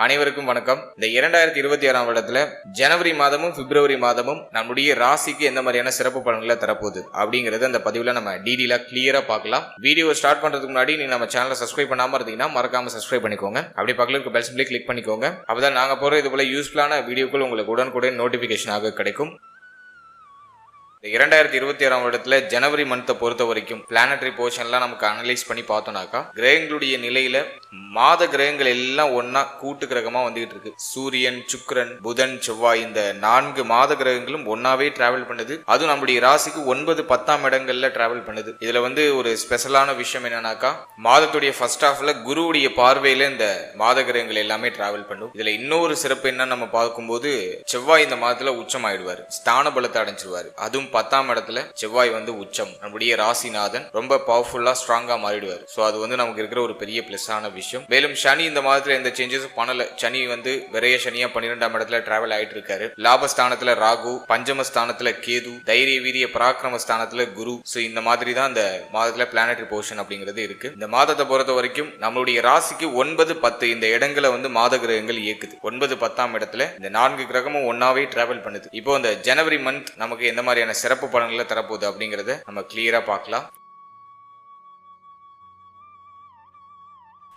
அனைவருக்கும் வணக்கம். இந்த 2026ஆம் வருடத்துல ஜனவரி மாதமும் பிப்ரவரி மாதமும் நம்முடைய ராசிக்கு எந்த மாதிரியான சிறப்பு பலன்களை தரப்போகுது அப்படிங்கறது அந்த பதிவுல நம்ம டீடெயிலா கிளியரா பார்க்கலாம். வீடியோ ஸ்டார்ட் பண்றதுக்கு முன்னாடி நீங்க நம்ம சேனலை சப்ஸ்கிரைப் பண்ணாம இருந்தீங்கன்னா மறக்காம சப்ஸ்கிரைப் பண்ணிக்கோங்க. அப்படி பக்கத்துல இருக்க பெல் சிம்பிளை கிளிக் பண்ணிக்கோங்க. அப்பதான் நாங்க போற இது போல யூஸ்ஃபுல்லான வீடியோக்கள் உங்களுக்கு உடனுக்குடன் நோட்டிபிகேஷனாக கிடைக்கும். 2026ஆம் வருடத்துல ஜனவரி மந்த்தை பொறுத்த வரைக்கும் பிளானட்டரி போர்ஷன்லாம் நமக்கு அனலைஸ் பண்ணி பார்த்தோம்னாக்கா கிரகங்களுடைய நிலையில மாத கிரகங்கள் எல்லாம் ஒன்னா கூட்டு கிரகமா வந்துகிட்டு இருக்கு. சூரியன், சுக்கிரன், புதன், செவ்வாய் இந்த 4 மாத கிரகங்களும் ஒன்னாவே டிராவல் பண்ணுது. அதுவும் நம்முடைய ராசிக்கு 9, 10ஆம் இடங்கள்ல டிராவல் பண்ணுது. இதுல ஒரு ஸ்பெஷலான விஷயம் என்னன்னாக்கா மாதத்துடைய ஃபர்ஸ்ட் ஹாஃப்ல குருவுடைய பார்வையில இந்த மாத கிரகங்கள் எல்லாமே டிராவல் பண்ணும். இதுல இன்னொரு சிறப்பு என்ன நம்ம பார்க்கும்போது செவ்வாய் இந்த மாதத்துல உச்சம் ஆயிடுவாரு, ஸ்தான பலத்தை அடைஞ்சிருவாரு. அதுவும் 10ஆம் இடத்துல செவ்வாய் உச்சம், நம்முடைய ராசிநாதன் ரொம்ப பவர்ஃபுல்லா ஸ்ட்ராங்கா மாறிடுவார். சோ அது நமக்கு இருக்கிற ஒரு பெரிய பிளஸ் ஆன விஷயம். மேலும் சனி இந்த மாதத்துல எந்த சேஞ்சஸும் பண்ணல. சனி விரைய சனியா 12ஆம் இடத்துல டிராவல் ஆயிட்டு இருக்காரு. லாபஸ்தானத்துல ராகு, பஞ்சமஸ்தானத்துல கேது, தைரிய வீரிய பராக்கிரம ஸ்தானத்துல குரு. சோ இந்த மாதிரி தான் இந்த மாதத்துல பிளானட்டரி போர்ஷன் அப்படிங்கிறது இருக்கு. இந்த மாதத்தை பொறுத்த வரைக்கும் நம்மளுடைய ராசிக்கு 9, 10 இந்த இடங்களை மாத கிரகங்கள் இயக்குது. 9, 10ஆம் இடத்துல இந்த 4 கிரகமும் ஒன்னாவே டிராவல் பண்ணுது. இப்போ இந்த ஜனவரி மந்த் நமக்கு எந்த மாதிரியான சிறப்பு பலன்களை தரப்போகுது அப்படிங்கறத நம்ம கிளியரா பார்க்கலாம்.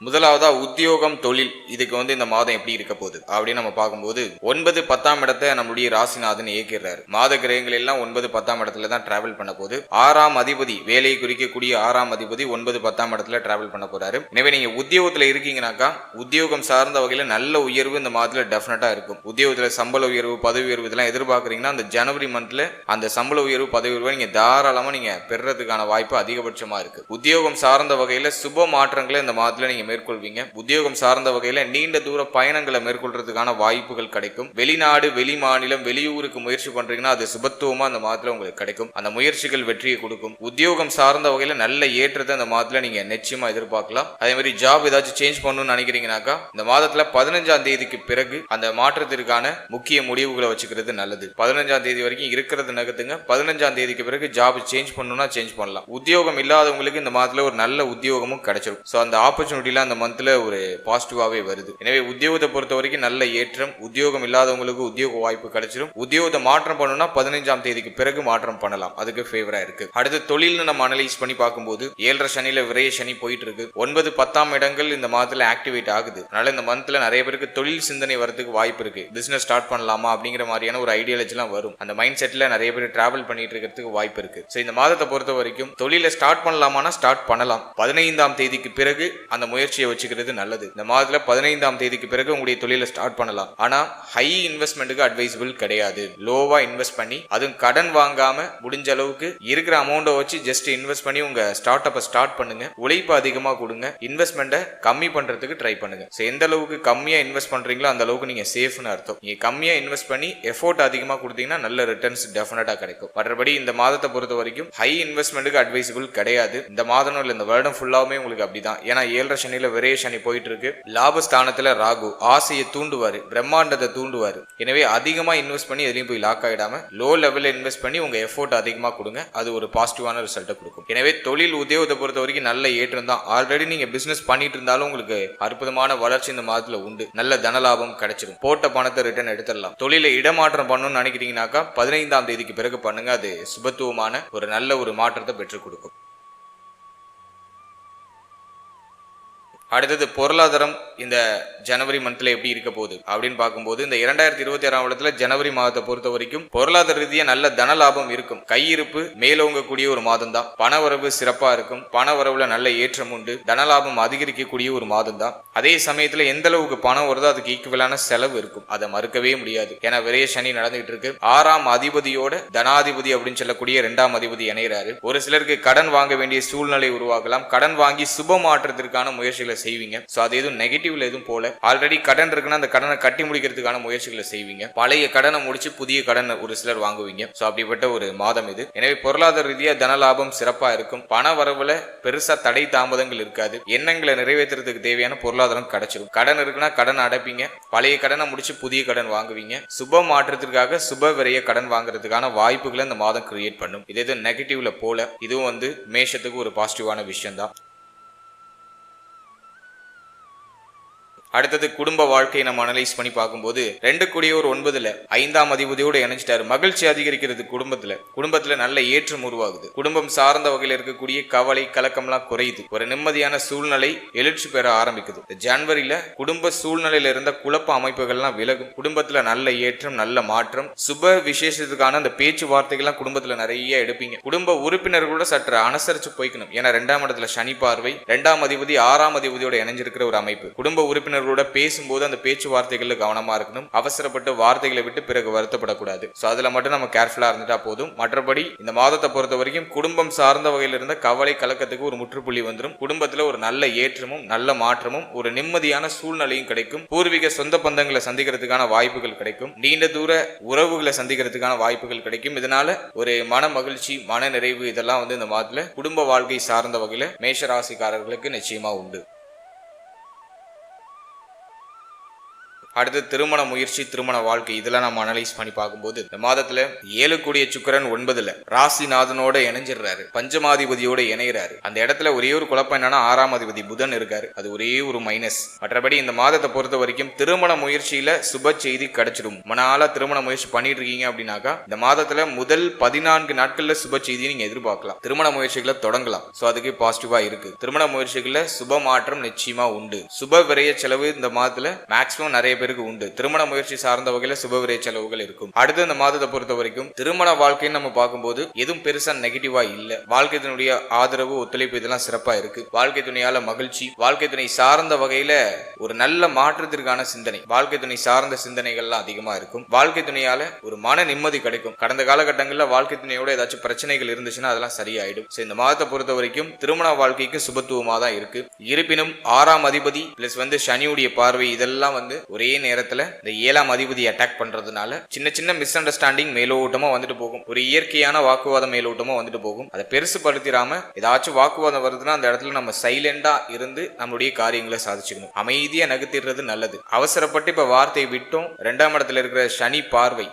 முதலாவதா உத்தியோகம், தொழில், இதுக்கு இந்த மாதம் எப்படி இருக்க போகுது அப்படின்னு நம்ம பார்க்கும்போது 9, 10ஆம் இடத்தை நம்மளுடைய ராசிநாதன் இயக்கிறாரு. மாத கிரகங்கள் எல்லாம் 9, 10ஆம் இடத்துல தான் டிராவல் பண்ண போகுது. 6ஆம் அதிபதி, வேலையை குறிக்கக்கூடிய 6ஆம் அதிபதி 9, 10ஆம் இடத்துல டிராவல் பண்ண போறாரு. எனவே நீங்க உத்தியோகத்துல இருக்கீங்கன்னாக்கா உத்தியோகம் சார்ந்த வகையில நல்ல உயர்வு இந்த மாதத்துல டெஃபினட்டா இருக்கும். உத்தியோகத்துல சம்பள உயர்வு, பதவி உயர்வு இதெல்லாம் எதிர்பார்க்கறீங்கன்னா அந்த ஜனவரி மந்த்ல அந்த சம்பள உயர்வு, பதவி உயர்வு நீங்க தாராளமா நீங்க பெறறதுக்கான வாய்ப்பு அதிகபட்சமா இருக்கு. உத்தியோகம் சார்ந்த வகையில சுப மாற்றங்களை இந்த மாதத்துல நீங்க மேற்கொள்வீங்க. உத்தியோகம் சார்ந்த வகையில நீண்ட தூர பயணங்களை மேற்கொள்றதுக்கான வாய்ப்புகள் கிடைக்கும். வெளிநாடு, வெளி மாநிலம், வெளியூருக்கு முயற்சி பண்றீங்கன்னா அது சுபத்துவமா அந்த மாதத்துல உங்களுக்கு கிடைக்கும். அந்த முயற்சிகள் வெற்றியை கொடுக்கும். உத்தியோகம் சார்ந்த வகையில நல்ல ஏற்றத்தை அந்த மாதத்துல நீங்க நிச்சயமா எதிர்பார்க்கலாம். அதே மாதிரி ஜாப் ஏதாச்சும் சேஞ்ச் பண்ணணும்னு நினைக்கிறீங்கன்னாக்கா இந்த மாதத்துல 15ஆம் தேதிக்கு பிறகு அந்த மாற்றத்திற்கான முக்கிய முடிவுகளை வச்சுக்கிறது நல்லது. 15ஆம் தேதி வரைக்கும் இருக்கிறது நகர்த்துங்க. 15ஆம் தேதிக்கு பிறகு ஜாப் சேஞ்ச் பண்ணணும்னா சேஞ்ச் பண்ணலாம். உத்தியோகம் இல்லாதவங்களுக்கு இந்த மாதத்துல ஒரு நல்ல உத்தியோகமும் கிடைச்சிடும். சோ அந்த ஆப்பர்ச்சுனிட்டி அந்த மந்த்ல ஒரு பாசிட்டிவாவே வருது. எனவே உத்தியோகத்தை பொறுத்த வரைக்கும் நல்ல ஏற்றம். உத்தியோகம் இல்லாதவங்களுக்கு உத்தியோக வாய்ப்பு கிடைச்சிடும். உத்தியோகத்தை மாற்றம் பண்ணணும்னா 15ஆம் தேதிக்கு பிறகு மாற்றம் பண்ணலாம். அதுக்கு ஃபேவரா இருக்கு. அடுத்து தொழில்னு நம்ம அனலைஸ் பண்ணி பார்க்கும்போது 7.5 சனியில விரைய சனி போயிட்டு இருக்கு. 9, 10ஆம் இடங்கள் இந்த மாதத்துல ஆக்டிவேட் ஆகுது. அதனால இந்த மந்த்ல நிறைய பேருக்கு தொழில் சிந்தனை வரதுக்கு வாய்ப்பு இருக்கு. பிசினஸ் ஸ்டார்ட் பண்ணலாமா அப்படிங்கிற மாதிரியான ஒரு ஐடியாலஜி எல்லாம் வரும். அந்த மைண்ட் செட்ல நிறைய பேர் டிராவல் பண்ணிட்டு இருக்கிறதுக்கு வாய்ப்பு இருக்கு. சோ இந்த மாதத்தை பொறுத்த வரைக்கும் தொழில ஸ்டார்ட் பண்ணலாமானா ஸ்டார்ட் பண்ணலாம். 15ஆம் தேதிக்கு பிறகு அந்த முயற்சியை வச்சுக்கிறது நல்லது. இந்த மாதத்துல 15ஆம் தேதிக்கு பிறகு உங்களுடைய தொழிலை ஸ்டார்ட் பண்ணலாம். ஆனா ஹை இன்வெஸ்ட்மெண்ட்டுக்கு அட்வைசபிள் கிடையாது. லோவா இன்வெஸ்ட் பண்ணி அதுவும் கடன் வாங்காம முடிஞ்ச அளவுக்கு இருக்கிற அமௌண்ட்டை வச்சு ஜஸ்ட் இன்வெஸ்ட் பண்ணி உங்க ஸ்டார்ட் அப்ப ஸ்டார்ட் பண்ணுங்க. உழைப்பு அதிகமா கொடுங்க. இன்வெஸ்ட்மெண்ட்டை கம்மி பண்றதுக்கு ட்ரை பண்ணுங்க. எந்த அளவுக்கு கம்மியா இன்வெஸ்ட் பண்றீங்களோ அந்த அளவுக்கு நீங்க சேஃப்னு அர்த்தம். நீங்க கம்மியா இன்வெஸ்ட் பண்ணி எஃபோர்ட் அதிகமா கொடுத்தீங்கன்னா நல்ல ரிட்டர்ன்ஸ் டெஃபினட்டா கிடைக்கும். மற்றபடி இந்த மாதத்தை பொறுத்த வரைக்கும் ஹை இன்வெஸ்ட்மெண்ட்டுக்கு அட்வைசபிள் கிடையாது. இந்த மாதம் இல்ல இந்த வருடம் ஃபுல்லாவுமே உங்களுக்கு அப்படிதான். ஏன்னா 7.5 சனியில விரைய சனி போயிட்டு இருக்கு. லாபஸ்தானத்துல ராகு ஆசையை தூண்டுவாரு, பிரம்மாண்டத்தை தூண்டுவாரு. எனவே அதிகமா இன்வெஸ்ட் பண்ணி எதுலயும் போய் லாக் ஆயிடாம லோ லெவல்ல இன்வெஸ்ட் பண்ணி உங்க எஃபோர்ட் அதிகமா கொடுங்க. அது ஒரு பாசிட்டிவான ரிசல்ட்டை கொடுக்கும். எனவே தொழில் உத்தியோகத்தை பொறுத்த வரைக்கும் நல்ல ஏற்றம் தான். ஆல்ரெடி நீங்க பிசினஸ் பண்ணிட்டு இருந்தாலும் உங்களுக்கு அற்புதமான வளர்ச்சி இந்த மாதத்துல உண்டு. நல்ல தனலாபம் கிடைச்சிடும். போட்ட பணத்தை ரிட்டர்ன் எடுத்துடலாம். தொழிலை இடமாற்றம் பண்ணணும்னு நினைக்கிறீங்கன்னாக்கா 15ஆம் தேதிக்கு பிறகு பண்ணுங்க. அது சுபத்துவமான ஒரு நல்ல ஒரு மாற்றத்தை பெற்றுக் கொடுக்கும். அடுத்தது பொருளாதாரம் இந்த ஜனவரி மந்த்ல எப்படி இருக்க போகுது அப்படின்னு பார்க்கும்போது இந்த 2026ஆம் வருடத்துல ஜனவரி மாதத்தை பொறுத்த வரைக்கும் பொருளாதார ரீதியா நல்ல தன லாபம் இருக்கும். கையிருப்பு மேலோங்கக்கூடிய ஒரு மாதம் தான். பண வரவு சிறப்பா இருக்கும். பண வரவுல நல்ல ஏற்றம் உண்டு. தன லாபம் அதிகரிக்கக்கூடிய ஒரு மாதம் தான். அதே சமயத்துல எந்த அளவுக்கு பணம் வருதோ அதுக்கு ஈக்குவலான செலவு இருக்கும். அதை மறுக்கவே முடியாது. ஏன்னா விரைய சனி நடந்துகிட்டு இருக்கு. 6ஆம் அதிபதியோட தனாதிபதி அப்படின்னு சொல்லக்கூடிய 2ஆம் அதிபதி இணைகிறாரு. ஒரு சிலருக்கு கடன் வாங்க வேண்டிய சூழ்நிலை உருவாகலாம். கடன் வாங்கி சுப மாற்றத்திற்கான முயற்சிகளை செய்வீங்க. சோ அது எதுவும் நெகட்டிவ்ல எதுவும் போல. ஆல்ரெடி கடன் இருக்குன்னா அந்த கடனை கட்டி முடிக்கிறதுக்கான முயற்சிகளை செய்வீங்க. பழைய கடனை முடிச்சு புதிய கடன் ஒரு சிலர் வாங்குவீங்க. சோ அப்படிப்பட்ட ஒரு மாதம் இது. எனவே பொருளாதார ரீதியா தன லாபம் சிறப்பா இருக்கும். பண வரவுல பெருசா தடை தாமதங்கள் இருக்காது. எண்ணங்களை நிறைவேற்றுறதுக்கு தேவையான பொருளாதாரம் கிடைச்சிடும். கடன் இருக்குன்னா கடன் அடைப்பீங்க. பழைய கடனை முடிச்சு புதிய கடன் வாங்குவீங்க. சுப மாற்றத்திற்காக சுப விரைய கடன் வாங்குறதுக்கான வாய்ப்புகளை இந்த மாதம் கிரியேட் பண்ணும். இது எதுவும் நெகட்டிவ்ல போல. இதுவும் மேஷத்துக்கு ஒரு பாசிட்டிவான விஷயம் தான். அடுத்தது குடும்ப வாழ்க்கையை நம்ம அனலைஸ் பண்ணி பார்க்கும்போது 2 கூடியோர் 9ல 5ஆம் அதிபதியோடு இணைஞ்சிட்டாரு. மகிழ்ச்சி அதிகரிக்கிறது. குடும்பத்துல நல்ல ஏற்றம் உருவாகுது. குடும்பம் சார்ந்த வகையில் இருக்கக்கூடிய கவலை கலக்கம்லாம் குறையுது. ஒரு நிம்மதியான சூழ்நிலை எழுச்சி பெற ஆரம்பிக்குது. ஜனவரியில குடும்ப சூழ்நிலையில இருந்த குழப்ப அமைப்புகள்லாம் விலகும். குடும்பத்துல நல்ல ஏற்றம், நல்ல மாற்றம், சுப விசேஷத்துக்கான அந்த பேச்சுவார்த்தைகள்லாம் குடும்பத்துல நிறைய எடுப்பீங்க. குடும்ப உறுப்பினர்களோட சற்று அனுசரிச்சு போய்க்கணும். ஏன்னா 2ஆம் இடத்துல சனி பார்வை, 2ஆம் அதிபதி 6ஆம் அதிபதியோட இணைஞ்சிருக்கிற ஒரு அமைப்பு. குடும்ப உறுப்பினர்களோட பேசும்போது அந்த பேச்சுவார்த்தைகள்ல கவனமா இருக்கணும். அவசரப்பட்டு வார்த்தைகளை விட்டு பிறகு வருத்தப்படக்கூடாது. சோ அதுல மட்டும் நம்ம கேர்ஃபுல்லா இருந்துட்டா போதும். மற்றபடி இந்த மாதத்தை பொறுத்த வரைக்கும் குடும்பம் சார்ந்த வகையில் இருந்த கவலை கலக்கத்துக்கு ஒரு முற்றுப்புள்ளி வந்துடும். குடும்பத்துல ஒரு நல்ல ஏற்றமும் நல்ல மாற்றமும் ஒரு நிம்மதியான சூழ்நிலையும் கிடைக்கும். பூர்வீக சொந்த பந்தங்களை சந்திக்கிறதுக்கான வாய்ப்புகள் கிடைக்கும். நீண்ட தூர உறவுகளை சந்திக்கிறதுக்கான வாய்ப்புகள் கிடைக்கும். இதனால ஒரு மன மகிழ்ச்சி, மன நிறைவு இதெல்லாம் இந்த மாதத்துல குடும்ப வாழ்க்கை சார்ந்த வகையில மேஷராசிக்காரர்களுக்கு நிச்சயமா உண்டு. அடுத்து திருமண முயற்சி, திருமண வாழ்க்கை இதெல்லாம் நம்ம அனலைஸ் பண்ணி பார்க்கும்போது இந்த மாதத்துல 7 கூடிய சுக்கிரன் 9ல ராசிநாதனோட இணைஞ்சிடுறாரு. பஞ்சமாதிபதியோட இணைகிறாரு. அந்த இடத்துல ஒரே ஒரு குழப்பம் என்னன்னா 6ஆம் அதிபதி புதன் இருக்காரு. அது ஒரே ஒரு மைனஸ். மற்றபடி இந்த மாதத்தை பொறுத்த வரைக்கும் திருமண முயற்சியில சுப செய்தி கிடைச்சிடும். மனால திருமண முயற்சி பண்ணிட்டு இருக்கீங்க அப்படின்னாக்கா இந்த மாதத்துல முதல் 14 நாட்கள்ல சுப செய்தியை நீங்க எதிர்பார்க்கலாம். திருமண முயற்சிகளை தொடங்கலாம். சோ அதுக்கு பாசிட்டிவா இருக்கு. திருமண முயற்சிகள்ல சுப மாற்றம் நிச்சயமா உண்டு. சுப விரய செலவு இந்த மாதத்துல மேக்சிமம் நிறைய பேருக்கு உண்டு. திருமண முயற்சி சார்ந்த வகையில சுபவிரை செலவுகள் இருக்கும். அடுத்து இந்த மாதத்தை பொறுத்த வரைக்கும் திருமண வாழ்க்கைன்னு நம்ம பார்க்கும்போது எதுவும் பெருசா நெகட்டிவா இல்ல. வாழ்க்கை துணையுடைய ஆதரவு, ஒத்துழைப்பு இதெல்லாம் சிறப்பா இருக்கு. வாழ்க்கை துணையால மகிழ்ச்சி, வாழ்க்கை துணை சார்ந்த வகையில ஒரு நல்ல மாற்றத்திற்கான சிந்தனை, வாழ்க்கை துணை சார்ந்த சிந்தனைகள்லாம் அதிகமா இருக்கும். வாழ்க்கை துணையால ஒரு மன நிம்மதி கிடைக்கும். கடந்த காலகட்டங்களில் வாழ்க்கை துணையோட ஏதாச்சும் பிரச்சனைகள் இருந்துச்சுன்னா அதெல்லாம் சரியாயிடும். இந்த மாதத்தை பொறுத்த வரைக்கும் திருமண வாழ்க்கைக்கு சுபத்துவமா தான் இருக்கு. இருப்பினும் 6ஆம் அதிபதி பிளஸ் சனியுடைய பார்வை இதெல்லாம் ஒரே நேரத்துல இந்த 7ஆம் அதிபதி அட்டாக் பண்றதுனால சின்ன மிஸ் அண்டர்ஸ்டாண்டிங் மேலோட்டமா போகும். ஒரு இயற்கையான வாக்குவாதம் மேலோட்டமா போகும். அதை பெருசுபடுத்திடாம ஏதாச்சும் வாக்குவாதம் வருதுன்னா அந்த இடத்துல நம்ம சைலண்டா இருந்து நம்மளுடைய காரியங்களை சாதிச்சுக்கணும். அமைதியா நகர்த்திடுறது நல்லது. அவசரப்பட்டு இப்ப வார்த்தையை விட்டோம். 2ஆம் இடத்துல இருக்கிற சனி பார்வை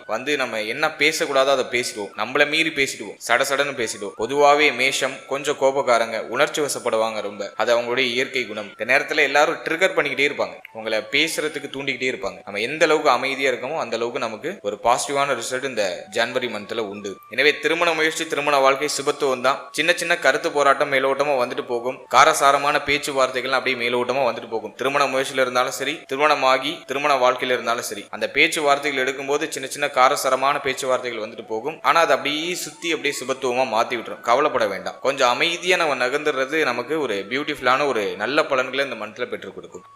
நம்ம என்ன பேசக்கூடாதோ அதை பேசிடுவோம். நம்மள மீறி பேசிடுவோம். சடசடன்னு பேசிடுவோம். பொதுவாவே மேஷம் கொஞ்சம் கோபக்காரங்க, உணர்ச்சி வசப்படுவாங்க ரொம்ப. அது அவங்களுடைய இயற்கை குணம். இந்த நேரத்துல எல்லாரும் ட்ரிகர் பண்ணிக்கிட்டே இருப்பாங்க. உங்களை பேசுறதுக்கு தூண்டிக்கிட்டே இருப்பாங்க. நம்ம எந்த அளவுக்கு அமைதியா இருக்கமோ அந்த அளவுக்கு நமக்கு ஒரு பாசிட்டிவான ரிசல்ட் இந்த ஜனவரி மந்த்ல உண்டு. எனவே திருமண முயற்சி, திருமண வாழ்க்கை சுபத்துவம் தான். சின்ன கருத்து போராட்டம் மேலோட்டமா போகும். காரசாரமான பேச்சுவார்த்தைகள் அப்படியே மேலோட்டமா போகும். திருமண முயற்சியில இருந்தாலும் சரி, திருமணமாகி திருமண வாழ்க்கையில இருந்தாலும் சரி, அந்த பேச்சுவார்த்தைகள் எடுக்கும்போது சின்ன காரசாரமான பேச்சுவார்த்தைகள் போகும். ஆனா அது அப்படியே சுத்தி அப்படியே சுபத்துவமா மாத்தி விட்டுரும். கவலைப்பட வேண்டாம். கொஞ்சம் அமைதியா நம்ம நகர்ந்துறது நமக்கு ஒரு பியூட்டிஃபுல்லான ஒரு நல்ல பலன்களை இந்த மந்த்ல பெற்றுக் கொடுக்கும்.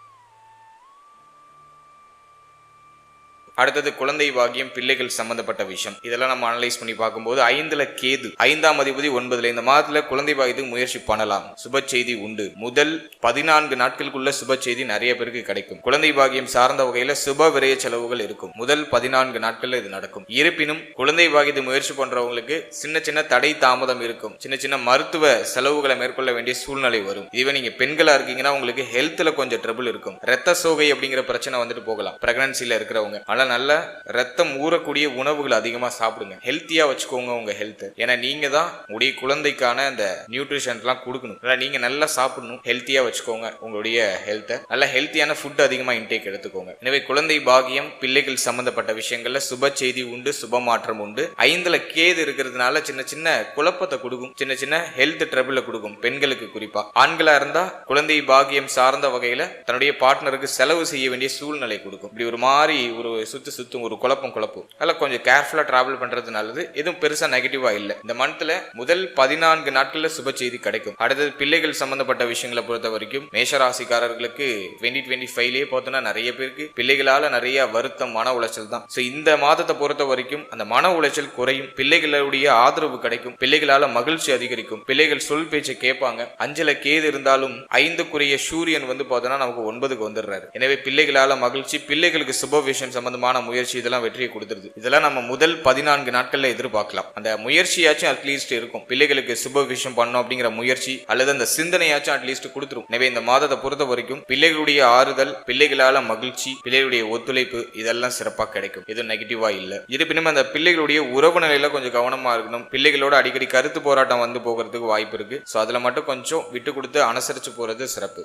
அடுத்தது குழந்தை பாக்கியம், பிள்ளைகள் சம்பந்தப்பட்ட விஷயம். இதெல்லாம் நம்ம அனலைஸ் பண்ணி பார்க்கும்போது 5ல கேது, 5ஆம் அதிபதி 9ல இந்த மாதத்துல குழந்தை பாக்கியத்துக்கு முயற்சி பண்ணலாம். சுப செய்தி உண்டு. முதல் 14 நாட்களுக்குள்ள சுப செய்தி நிறைய பேருக்கு கிடைக்கும். குழந்தை பாக்கியம் சார்ந்த வகையில சுப விரய செலவுகள் இருக்கும். முதல் 14 நாட்கள்ல இது நடக்கும். இருப்பினும் குழந்தை பாக்கியத்தை முயற்சி பண்றவங்களுக்கு சின்ன தடை தாமதம் இருக்கும். சின்ன மருத்துவ செலவுகளை மேற்கொள்ள வேண்டிய சூழ்நிலை வரும். இதுவே நீங்க பெண்களா இருக்கீங்கன்னா உங்களுக்கு ஹெல்த்ல கொஞ்சம் ட்ரபிள் இருக்கும். ரத்த சோகை அப்படிங்கிற பிரச்சனை போகலாம் பிரெக்னன்சில இருக்கிறவங்க. நல்ல ரத்தம் ஊறக்கூடிய உணவுகள் அதிகமா சாப்பிடுங்க. ஹெல்த்தியா வச்சுக்கோங்க உங்க ஹெல்த். ஏன்னா நீங்க தான் உங்களுடைய குழந்தைக்கான அந்த நியூட்ரிஷன் எல்லாம் கொடுக்கணும். நீங்க நல்லா சாப்பிடணும். ஹெல்த்தியா வச்சுக்கோங்க உங்களுடைய ஹெல்த்தை. நல்ல ஹெல்த்தியான ஃபுட் அதிகமா இன்டேக் எடுத்துக்கோங்க. எனவே குழந்தை பாகியம், பிள்ளைகள் சம்பந்தப்பட்ட விஷயங்கள்ல சுப செய்தி உண்டு, சுப மாற்றம் உண்டு. 5ல கேது இருக்கிறதுனால சின்ன குழப்பத்தை கொடுக்கும். சின்ன ஹெல்த் ட்ரபிள கொடுக்கும். பெண்களுக்கு குறிப்பா. ஆண்களா இருந்தா குழந்தை பாகியம் சார்ந்த வகையில தன்னுடைய பார்ட்னருக்கு செலவு செய்ய வேண்டிய சூழ்நிலை கொடுக்கும். இப்படி ஒரு மாதிரி ஒரு சுத்தும் ஒரு குழப்பம் அதெல்லாம் கொஞ்சம் கேர்ஃபுல்லா டிராவல் பண்றது நல்லது. எதுவும் பெருசா நெகட்டிவா இல்ல. இந்த மந்த்ல முதல் 14 நாட்கள்ல சுப செய்தி கிடைக்கும். அடுத்தது பிள்ளைகள் சம்பந்தப்பட்ட விஷயங்களை பொறுத்த வரைக்கும் மேஷராசிக்காரர்களுக்கு 2025லயே பார்த்தோம்னா நிறைய பேருக்கு பிள்ளைகளால நிறைய வருத்தம், மன உளைச்சல் தான். இந்த மாதத்தை பொறுத்த வரைக்கும் அந்த மன உளைச்சல் குறையும். பிள்ளைகளுடைய ஆதரவு கிடைக்கும். பிள்ளைகளால மகிழ்ச்சி அதிகரிக்கும். பிள்ளைகள் சொல் பேச்சை கேட்பாங்க. 5ல கேது இருந்தாலும் 5க்குரிய சூரியன் பார்த்தோம்னா நமக்கு 9க்கு வந்துடுறாரு. எனவே பிள்ளைகளால மகிழ்ச்சி, பிள்ளைகளுக்கு சுப விஷயம் சம்பந்தமான முயற்சி இதெல்லாம் வெற்றியை கொடுத்துருது. இதெல்லாம் நம்ம முதல் 14 நாட்கள்ல எதிர்பார்க்கலாம். அந்த முயற்சியாச்சும் அட்லீஸ்ட் இருக்கும். பிள்ளைகளுக்கு சுப விஷயம் பண்ணணும் அப்படிங்கிற முயற்சி அல்லது அந்த சிந்தனையாச்சும் அட்லீஸ்ட் கொடுத்துரும். எனவே இந்த மாதத்தை பொறுத்த வரைக்கும் பிள்ளைகளுடைய ஆறுதல், பிள்ளைகளால மகிழ்ச்சி, பிள்ளைகளுடைய ஒத்துழைப்பு இதெல்லாம் சிறப்பா கிடைக்கும். எதுவும் நெகட்டிவா இல்ல. இருப்பினும் அந்த பிள்ளைகளுடைய உறவு நிலையில கொஞ்சம் கவனமா இருக்கணும். பிள்ளைகளோட அடிக்கடி கருத்து போராட்டம் போகிறதுக்கு வாய்ப்பு இருக்கு. அதுல மட்டும் கொஞ்சம் விட்டு கொடுத்து அனுசரிச்சு போறது சிறப்பு.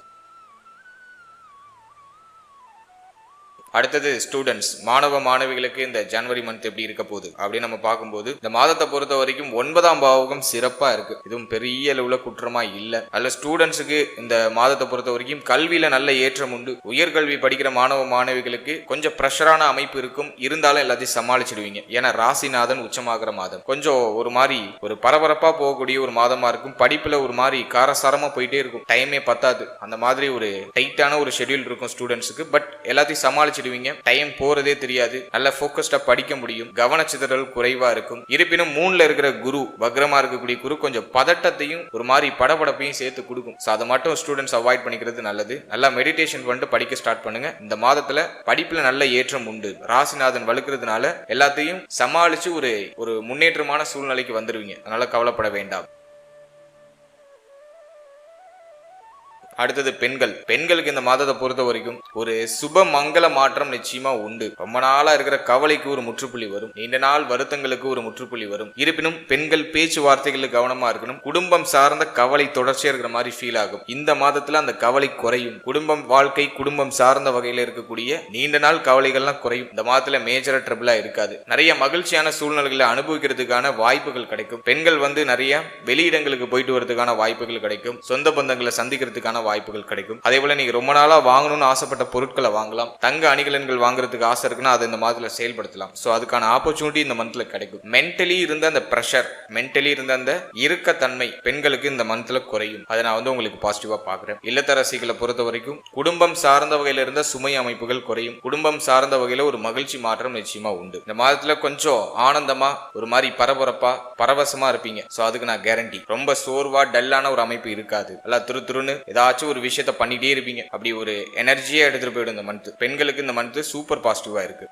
அடுத்தது ஸ்டூடெண்ட்ஸ், மாணவ மாணவிகளுக்கு இந்த ஜனவரி மந்த் எப்படி இருக்க போகுது அப்படின்னு நம்ம பார்க்கும்போது இந்த மாதத்தை பொறுத்த வரைக்கும் 9ஆம் பாவகம் சிறப்பா இருக்கு. இதுவும் பெரிய அளவுல குற்றமா இல்ல. அதுல ஸ்டூடெண்ட்ஸுக்கு இந்த மாதத்தை பொறுத்த வரைக்கும் கல்வியில நல்ல ஏற்றம் உண்டு. உயர்கல்வி படிக்கிற மாணவ மாணவிகளுக்கு கொஞ்சம் பிரஷரான அமைப்பு இருக்கும், இருந்தாலும் எல்லாத்தையும் சமாளிச்சிடுவீங்க. ஏன்னா ராசிநாதன் உச்சமாகிற மாதம் கொஞ்சம் ஒரு மாதிரி ஒரு பரபரப்பா போகக்கூடிய ஒரு மாதமா இருக்கும். படிப்புல ஒரு மாதிரி காரசாரமா போயிட்டே இருக்கும், டைமே பத்தாது. அந்த மாதிரி ஒரு டைட்டான ஒரு ஷெட்யூல் இருக்கும் ஸ்டூடெண்ட்ஸுக்கு. பட் எல்லாத்தையும் சமாளிச்சிடுவீங்க, டைம் போறதே தெரியாது, நல்ல போக்கஸ்டா படிக்க முடியும், கவனச்சிதறல் குறைவா இருக்கும். இருப்பினும் 3ல இருக்கிற குரு, வக்ரமா இருக்கக்கூடிய குரு கொஞ்சம் பதட்டத்தையும் ஒரு மாதிரி படபடப்பையும் சேர்த்து கொடுக்கும். ஸோ அதை மட்டும் ஸ்டூடெண்ட்ஸ் அவாய்ட் பண்ணிக்கிறது நல்லது. நல்லா மெடிடேஷன் பண்ணிட்டு படிக்க ஸ்டார்ட் பண்ணுங்க. இந்த மாதத்துல படிப்புல நல்ல ஏற்றம் உண்டு. ராசிநாதன் வலுக்கிறதுனால எல்லாத்தையும் சமாளிச்சு ஒரு முன்னேற்றமான சூழ்நிலைக்கு வந்துருவீங்க. அதனால கவலைப்பட வேண்டாம். அடுத்தது பெண்கள். பெண்களுக்கு இந்த மாதத்தை பொறுத்த வரைக்கும் ஒரு சுப மங்கள மாற்றம் நிச்சயமா உண்டு. ரொம்ப நாளா இருக்கிற கவலைக்கு ஒரு முற்றுப்புள்ளி வரும், நீண்ட நாள் வருத்தங்களுக்கு ஒரு முற்றுப்புள்ளி வரும். இருப்பினும் பெண்கள் பேச்சுவார்த்தைகளுக்கு கவனமா இருக்கணும். குடும்பம் சார்ந்த கவலை தொடர்ச்சியா இருக்கிற மாதிரி ஃபீல் ஆகும். இந்த மாதத்துல அந்த கவலை குறையும். குடும்பம் வாழ்க்கை, குடும்பம் சார்ந்த வகையில இருக்கக்கூடிய நீண்ட நாள் கவலைகள்லாம் குறையும். இந்த மாதத்துல மேஜரா ட்ரபிளா இருக்காது. நிறைய மகிழ்ச்சியான சூழ்நிலைகளை அனுபவிக்கிறதுக்கான வாய்ப்புகள் கிடைக்கும். பெண்கள் நிறைய வெளியிடங்களுக்கு போயிட்டு வரதுக்கான வாய்ப்புகள் கிடைக்கும். சொந்த பந்தங்களை சந்திக்கிறதுக்கான வாய்ப்புகள் கிடைக்கும். அதே போல நீங்க ரொம்ப நாளா வாங்கணும்னு ஆசைப்பட்ட பொருட்களை வாங்கலாம். தங்க அணிகலன்கள் வாங்குறதுக்கு ஆசை இருக்குன்னா அதை இந்த மாதத்துல செயல்படுத்தலாம். சோ அதுக்கான ஆப்பர்ச்சுனிட்டி இந்த மந்த்ல கிடைக்கும். மென்டலி இருந்த அந்த பிரஷர், மென்டலி இருந்த அந்த இறுக்கத்தன்மை பெண்களுக்கு இந்த மந்த்ல குறையும். அதை நான் உங்களுக்கு பாசிட்டிவா பாக்குறேன். இல்லத்தரசிகளை பொறுத்த வரைக்கும் குடும்பம் சார்ந்த வகையில இருந்த சுமை அமைப்புகள் குறையும். குடும்பம் சார்ந்த வகையில ஒரு மகிழ்ச்சி மாற்றம் நிச்சயமா உண்டு. இந்த மாதத்துல கொஞ்சம் ஆனந்தமா ஒரு மாதிரி பரபரப்பா பரவசமா இருப்பீங்க. சோ அதுக்கு நான் கேரண்டி. ரொம்ப சோர்வா டல்லான ஒரு அமைப்பு இருக்காது. எல்லாம் துருன்னு ஏதாச்சும் ஒரு விஷயத்த பண்ணிட்டே இருப்பீங்க. அப்படி ஒரு எனர்ஜியா எடுத்துட்டு போயிடும் இந்த மந்த். பெண்களுக்கு இந்த மந்த் சூப்பர் பாசிட்டிவா இருக்கு.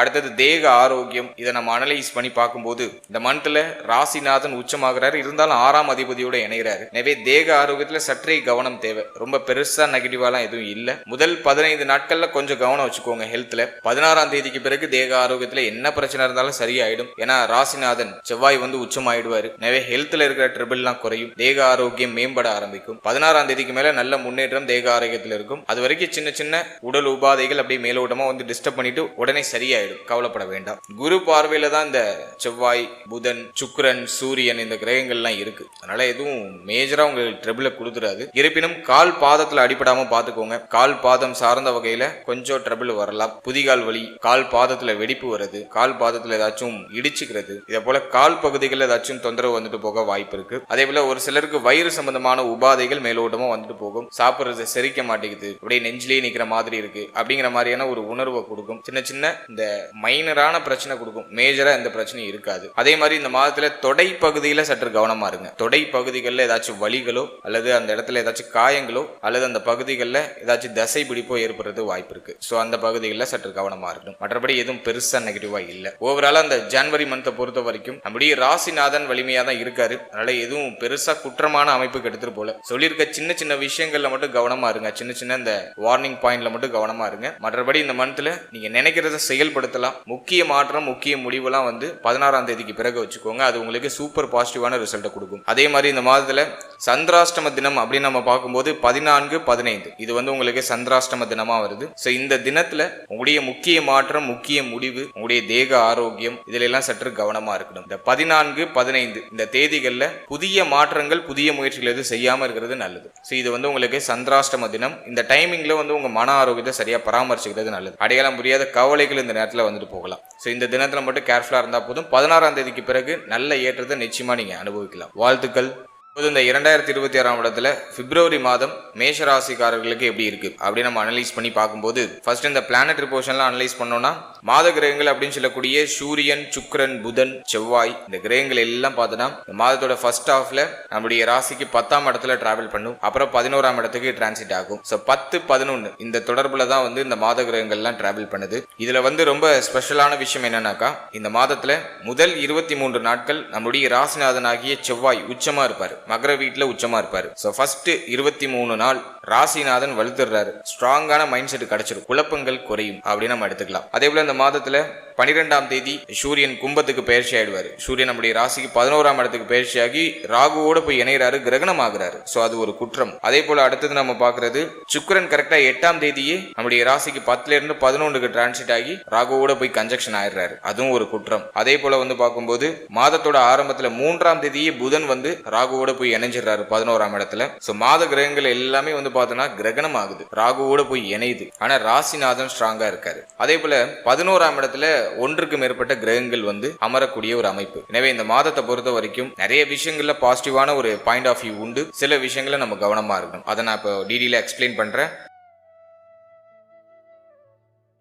அடுத்தது தேக ஆரோக்கியம். இதை நம்ம அனலைஸ் பண்ணி பார்க்கும்போது இந்த மந்த்ல ராசிநாதன் உச்சமாகிறாரு, இருந்தாலும் 6ஆம் அதிபதியோட இணைகிறாரு. எனவே தேக ஆரோக்கியத்துல சற்றே கவனம் தேவை. ரொம்ப பெருசா நெகட்டிவாலாம் எதுவும் இல்ல. முதல் 15 நாட்கள்ல கொஞ்சம் கவனம் வச்சுக்கோங்க ஹெல்த்ல. 16ஆம் தேதிக்கு பிறகு தேக ஆரோக்கியத்துல என்ன பிரச்சனை இருந்தாலும் சரியாயிடும். ஏன்னா ராசிநாதன் செவ்வாய் உச்சமாயிடுவாரு. எனவே ஹெல்த்ல இருக்கிற ட்ரிபிள்லாம் குறையும், தேக ஆரோக்கியம் மேம்பட ஆரம்பிக்கும். 16ஆம் தேதிக்கு மேல நல்ல முன்னேற்றம் தேக ஆரோக்கியத்துல இருக்கும். அது வரைக்கும் சின்ன சின்ன உடல் உபாதைகள் அப்படியே மேலோட்டமா டிஸ்டர்ப் பண்ணிட்டு உடனே சரியாயிடும். கவலைப்பட வேண்டாம். குரு பார்வையில தான் இந்த செவ்வாய், புதன், சுக்கிரன், சூரியன் இந்த கிரகங்கள்லாம் இருக்கு. அதனால எதுவும் மேஜரா உங்களுக்கு ட்ரபிள கொடுத்துறாது. இருப்பினும் கால் பாதத்துல அடிபடாம பாத்துக்கோங்க. கால் பாதம் சார்ந்த வகையில கொஞ்சம் ட்ரபிள் வரலாம். புதிகால் வலி, கால் பாதத்துல வெடிப்பு வருது, கால் பாதத்துல ஏதாச்சும் இடிச்சுக்கிறது, இதே போல கால் பகுதிகளில் ஏதாச்சும் தொந்தரவு வந்துட்டு போக வாய்ப்பு இருக்கு. அதே போல ஒரு சிலருக்கு வயிறு சம்பந்தமான உபாதைகள் மேலோட்டமா வந்துட்டு போகும். சாப்பிடுறது செரிக்க மாட்டேங்குது, அப்படியே நெஞ்சிலேயே நிக்கிற மாதிரி இருக்கு அப்படிங்கிற மாதிரியான ஒரு உணர்வை கொடுக்கும். சின்ன சின்ன இந்த மைனரான பிரச்சனை கொடுக்கும், மேஜரா எந்த பிரச்சனையும் இருக்காது. அதே மாதிரி இந்த மாதத்துல தொடை பகுதியில சற்று கவனமா இருங்க. தொடை பகுதிகளில் ஏதாச்சும் வலிகளோ அல்லது அந்த இடத்துல ஏதாச்சும் காயங்களோ அல்லது அந்த பகுதிகளில் ஏதாச்சும் தசை பிடிப்போ ஏற்படுறது வாய்ப்பு இருக்கு. ஸோ அந்த பகுதிகளில் சற்று கவனமா இருக்கணும். மற்றபடி எதுவும் பெருசா நெகட்டிவா இல்லை. ஓவராலா அந்த ஜனவரி மந்த்தை பொறுத்த வரைக்கும் நம்முடைய ராசிநாதன் வலிமையா தான் இருக்காரு. அதனால எதுவும் பெருசா குற்றமான அமைப்புக்கு எடுத்துட்டு போல. சொல்லியிருக்க சின்ன சின்ன விஷயங்கள்ல மட்டும் கவனமா இருங்க. சின்ன சின்ன இந்த வார்னிங் பாயிண்ட்ல மட்டும் கவனமா இருங்க. மற்றபடி இந்த மந்த்ல நீங்க நினைக்கிறத செயல்படுத்தலாம். முக்கிய மாற்றம், முக்கிய முடிவுலாம் 16ஆம் தேதிக்கு பிறகு வச்சுக்கோங்க. அது உங்களுக்கு சூப்பர் பாசிட்டிவான ரிசல்ட்டை கொடுக்கும். அதே மாதிரி இந்த மாதத்துல சந்திராஷ்டம தினம் அப்படின்னு நம்ம பார்க்கும்போது 14-15 இது உங்களுக்கு சந்திராஷ்டம தினமா வருது. ஸோ இந்த தினத்துல உங்களுடைய முக்கிய மாற்றம், முக்கிய முடிவு, உங்களுடைய தேக ஆரோக்கியம் இதுல எல்லாம் சற்று கவனமா இருக்கணும். இந்த 14-15 இந்த தேதிகள்ல புதிய மாற்றங்கள், புதிய முயற்சிகள் எதுவும் செய்யாம இருக்கிறது நல்லது. ஸோ இது உங்களுக்கு சந்திராஷ்டம தினம். இந்த டைமிங்ல உங்க மன ஆரோக்கியத்தை சரியா பராமரிச்சுக்கிறது நல்லது. அடையாளம் புரியாத கவலைகள் இந்த நேரத்துல போகலாம். சோ இந்த தினத்துல மட்டும் கேர்ஃபுல்லா இருந்தா போதும். 16ஆம் தேதிக்கு பிறகு நல்ல ஏற்றத்தை நிச்சயமா நீங்க அனுபவிக்கலாம். வாழ்த்துக்கள். இந்த 2026ஆம் இடத்துல பிப்ரவரி மாதம் மேஷராசிக்காரர்களுக்கு எப்படி இருக்கு அப்படின்னு நம்ம அனலைஸ் பண்ணி பார்க்கும்போது ஃபர்ஸ்ட் இந்த பிளானட் போர்ஷன்லாம் அனலைஸ் பண்ணோம்னா மாத கிரகங்கள் அப்படின்னு சொல்லக்கூடிய சூரியன், சுக்கிரன், புதன், செவ்வாய் இந்த கிரகங்கள் எல்லாம் பார்த்தோன்னா இந்த மாதத்தோட ஃபர்ஸ்ட் ஹாஃப்ல நம்முடைய ராசிக்கு 10ஆம் இடத்துல டிராவல் பண்ணும். அப்புறம் 11ஆம் இடத்துக்கு டிரான்சிட் ஆகும். ஸோ 10-11 இந்த தொடர்புல தான் இந்த மாத கிரகங்கள்லாம் டிராவல் பண்ணுது. இதுல ரொம்ப ஸ்பெஷலான விஷயம் என்னன்னாக்கா இந்த மாதத்துல முதல் 23 நாட்கள் நம்முடைய ராசிநாதன் ஆகிய செவ்வாய் உச்சமா இருப்பாரு. மகர வீட்டுல உச்சமா இருப்பாரு. சோ ஃபர்ஸ்ட் 23 நாள் ராசிநாதன் வலுத்துறாரு. ஸ்ட்ராங்கான மைண்ட் செட் கிடைச்சிடும், குழப்பங்கள் குறையும் அப்படின்னு நம்ம எடுத்துக்கலாம். அதே போல இந்த மாதத்துல 12ஆம் தேதி சூரியன் கும்பத்துக்கு பயிற்சி ஆயிடுவாரு. சூரியன் நம்முடைய ராசிக்கு 11ஆம் இடத்துக்கு பயிற்சியாகி ராகுவோட போய் இணைகிறாரு, கிரகணம் ஆகிறாரு. சோ அது ஒரு குற்றம். அதே போல அடுத்தது நம்ம பாக்குறது சுக்கிரன் கரெக்டா 8ஆம் தேதியே நம்முடைய ராசிக்கு 10ல இருந்து 11க்கு டிரான்சிட் ஆகி ராகுவோட போய் கன்ஜெக்ஷன் ஆயிடுறாரு, அதுவும் ஒரு குற்றம். அதே போல பார்க்கும்போது மாதத்தோட ஆரம்பத்துல 3ஆம் தேதியே புதன் ராகுவோட போய் இணைஞ்சிடறாரு 11ஆம் இடத்துல. சோ மாத கிரகங்கள் எல்லாமே பார்த்தோம்னா கிரகணம் ஆகுது, ராகுவோட போய் இணையுது. ஆனா ராசிநாதன் ஸ்ட்ராங்கா இருக்காரு. அதே போல 11ஆம் இடத்துல ஒன்றுக்கு மேற்பட்ட கிரகங்கள் அமரக்கூடிய ஒரு அமைப்பு. எனவே இந்த மாதத்தை பொறுத்த வரைக்கும் நிறைய விஷயங்கள்ல பாசிட்டிவான ஒரு பாயிண்ட் ஆஃப் வியூ உண்டு. சில விஷயங்கள நம்ம கவனமா இருக்கணும். அதை நான் இப்போ டீடெயிலா எக்ஸ்பிளைன் பண்றேன்.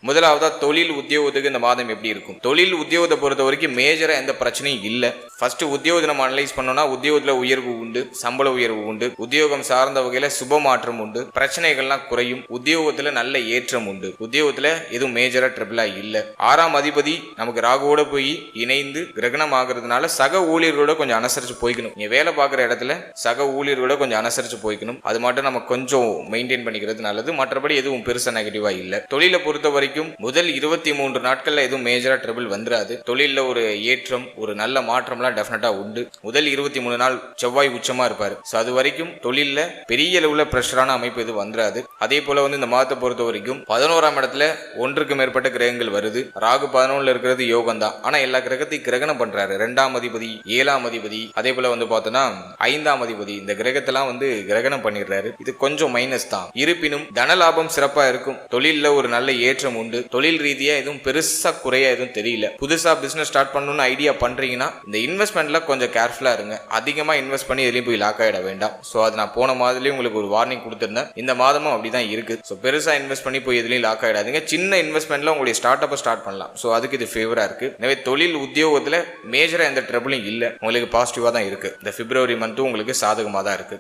முதலாவதா தொழில் உத்தியோகத்துக்கு இந்த மாதம் எப்படி இருக்கும்? தொழில் உத்தியோகத்தை பொறுத்த வரைக்கும் மேஜரா எந்த பிரச்சனையும் இல்ல. ஃபர்ஸ்ட் உத்தியோகத்தை நம்ம அனலைஸ் பண்ணோம்னா உத்தியோகத்துல உயர்வு உண்டு, சம்பள உயர்வு உண்டு, உத்தியோகம் சார்ந்த வகையில சுப மாற்றம் உண்டு, பிரச்சனைகள்லாம் குறையும், உத்தியோகத்துல நல்ல ஏற்றம் உண்டு. உத்தியோகத்துல எதுவும் மேஜரா ட்ரிபிளா இல்ல. 6ஆம் அதிபதி நமக்கு ராகுவோட போய் இணைந்து கிரகணம் ஆகுறதுனால சக ஊழியர்களோட கொஞ்சம் அனுசரிச்சு போய்க்கணும். நீங்க வேலை பார்க்குற இடத்துல சக ஊழியர்களோட கொஞ்சம் அனுசரிச்சு போய்க்கணும். அது மட்டும் நம்ம கொஞ்சம் மெயின்டைன் பண்ணிக்கிறது நல்லது. மற்றபடி எதுவும் பெருசா நெகட்டிவா இல்ல. தொழிலை பொறுத்த வரைக்கும் முதல் 23 நாட்கள்ல எதுவும் மேஜரா ட்ரபிள் வந்துராது. தொழில ஒரு ஏற்றம், ஒரு நல்ல மாற்றம்லாம் டெஃபினட்டா உண்டு. முதல் 23 நாள் செவ்வாய் உச்சமா இருப்பாரு. அது வரைக்கும் தொழில பெரிய அளவுல பிரஷரான அமைப்பு எதுவும் வந்துராது. அதே போல இந்த மாதத்தை பொறுத்த வரைக்கும் 11ஆம் இடத்துல ஒன்றுக்கு மேற்பட்ட கிரகங்கள் வருது. ராகு 11ல இருக்கிறது யோகம் தான். ஆனா எல்லா கிரகத்தையும் கிரகணம் பண்றாரு. 2ஆம் அதிபதி, 7ஆம் அதிபதி, அதே போல பார்த்தோம்னா 5ஆம் அதிபதி, இந்த கிரகத்தெல்லாம் கிரகணம் பண்ணிடுறாரு. இது கொஞ்சம் மைனஸ் தான். இருப்பினும் தனலாபம் சிறப்பா இருக்கும். தொழில ஒரு நல்ல ஏற்றம் உண்டு. தொழில் ரீதியா எதுவும் பெருசா குறையா எதுவும் தெரியல. புதுசா பிசினஸ் ஸ்டார்ட் பண்ணணும்னு ஐடியா பண்றீங்கன்னா இந்த இன்வெஸ்ட்மெண்ட்ல கொஞ்சம் கேர்ஃபுல்லா இருங்க. அதிகமா இன்வெஸ்ட் பண்ணி எதுலையும் போய் லாக் ஆயிட வேண்டாம். சோ அது நான் போன மாதத்துலயும் உங்களுக்கு ஒரு வார்னிங் கொடுத்திருந்தேன். இந்த மாதமும் அப்படிதான் இருக்கு. சோ பெருசா இன்வெஸ்ட் பண்ணி போய் எதுலையும் லாக் ஆயிடாதீங்க. சின்ன இன்வெஸ்ட்மெண்ட்ல உங்களுடைய ஸ்டார்ட் அப்ப ஸ்டார்ட் பண்ணலாம். சோ அதுக்கு இது ஃபேவரா இருக்கு. எனவே தொழில் உத்தியோகத்துல மேஜரா எந்த ட்ரபிளும் இல்ல. உங்களுக்கு பாசிட்டிவா தான் இருக்கு. இந்த பிப்ரவரி மந்த்தும் உங்களுக்கு சாதகமா தான் இருக்கு.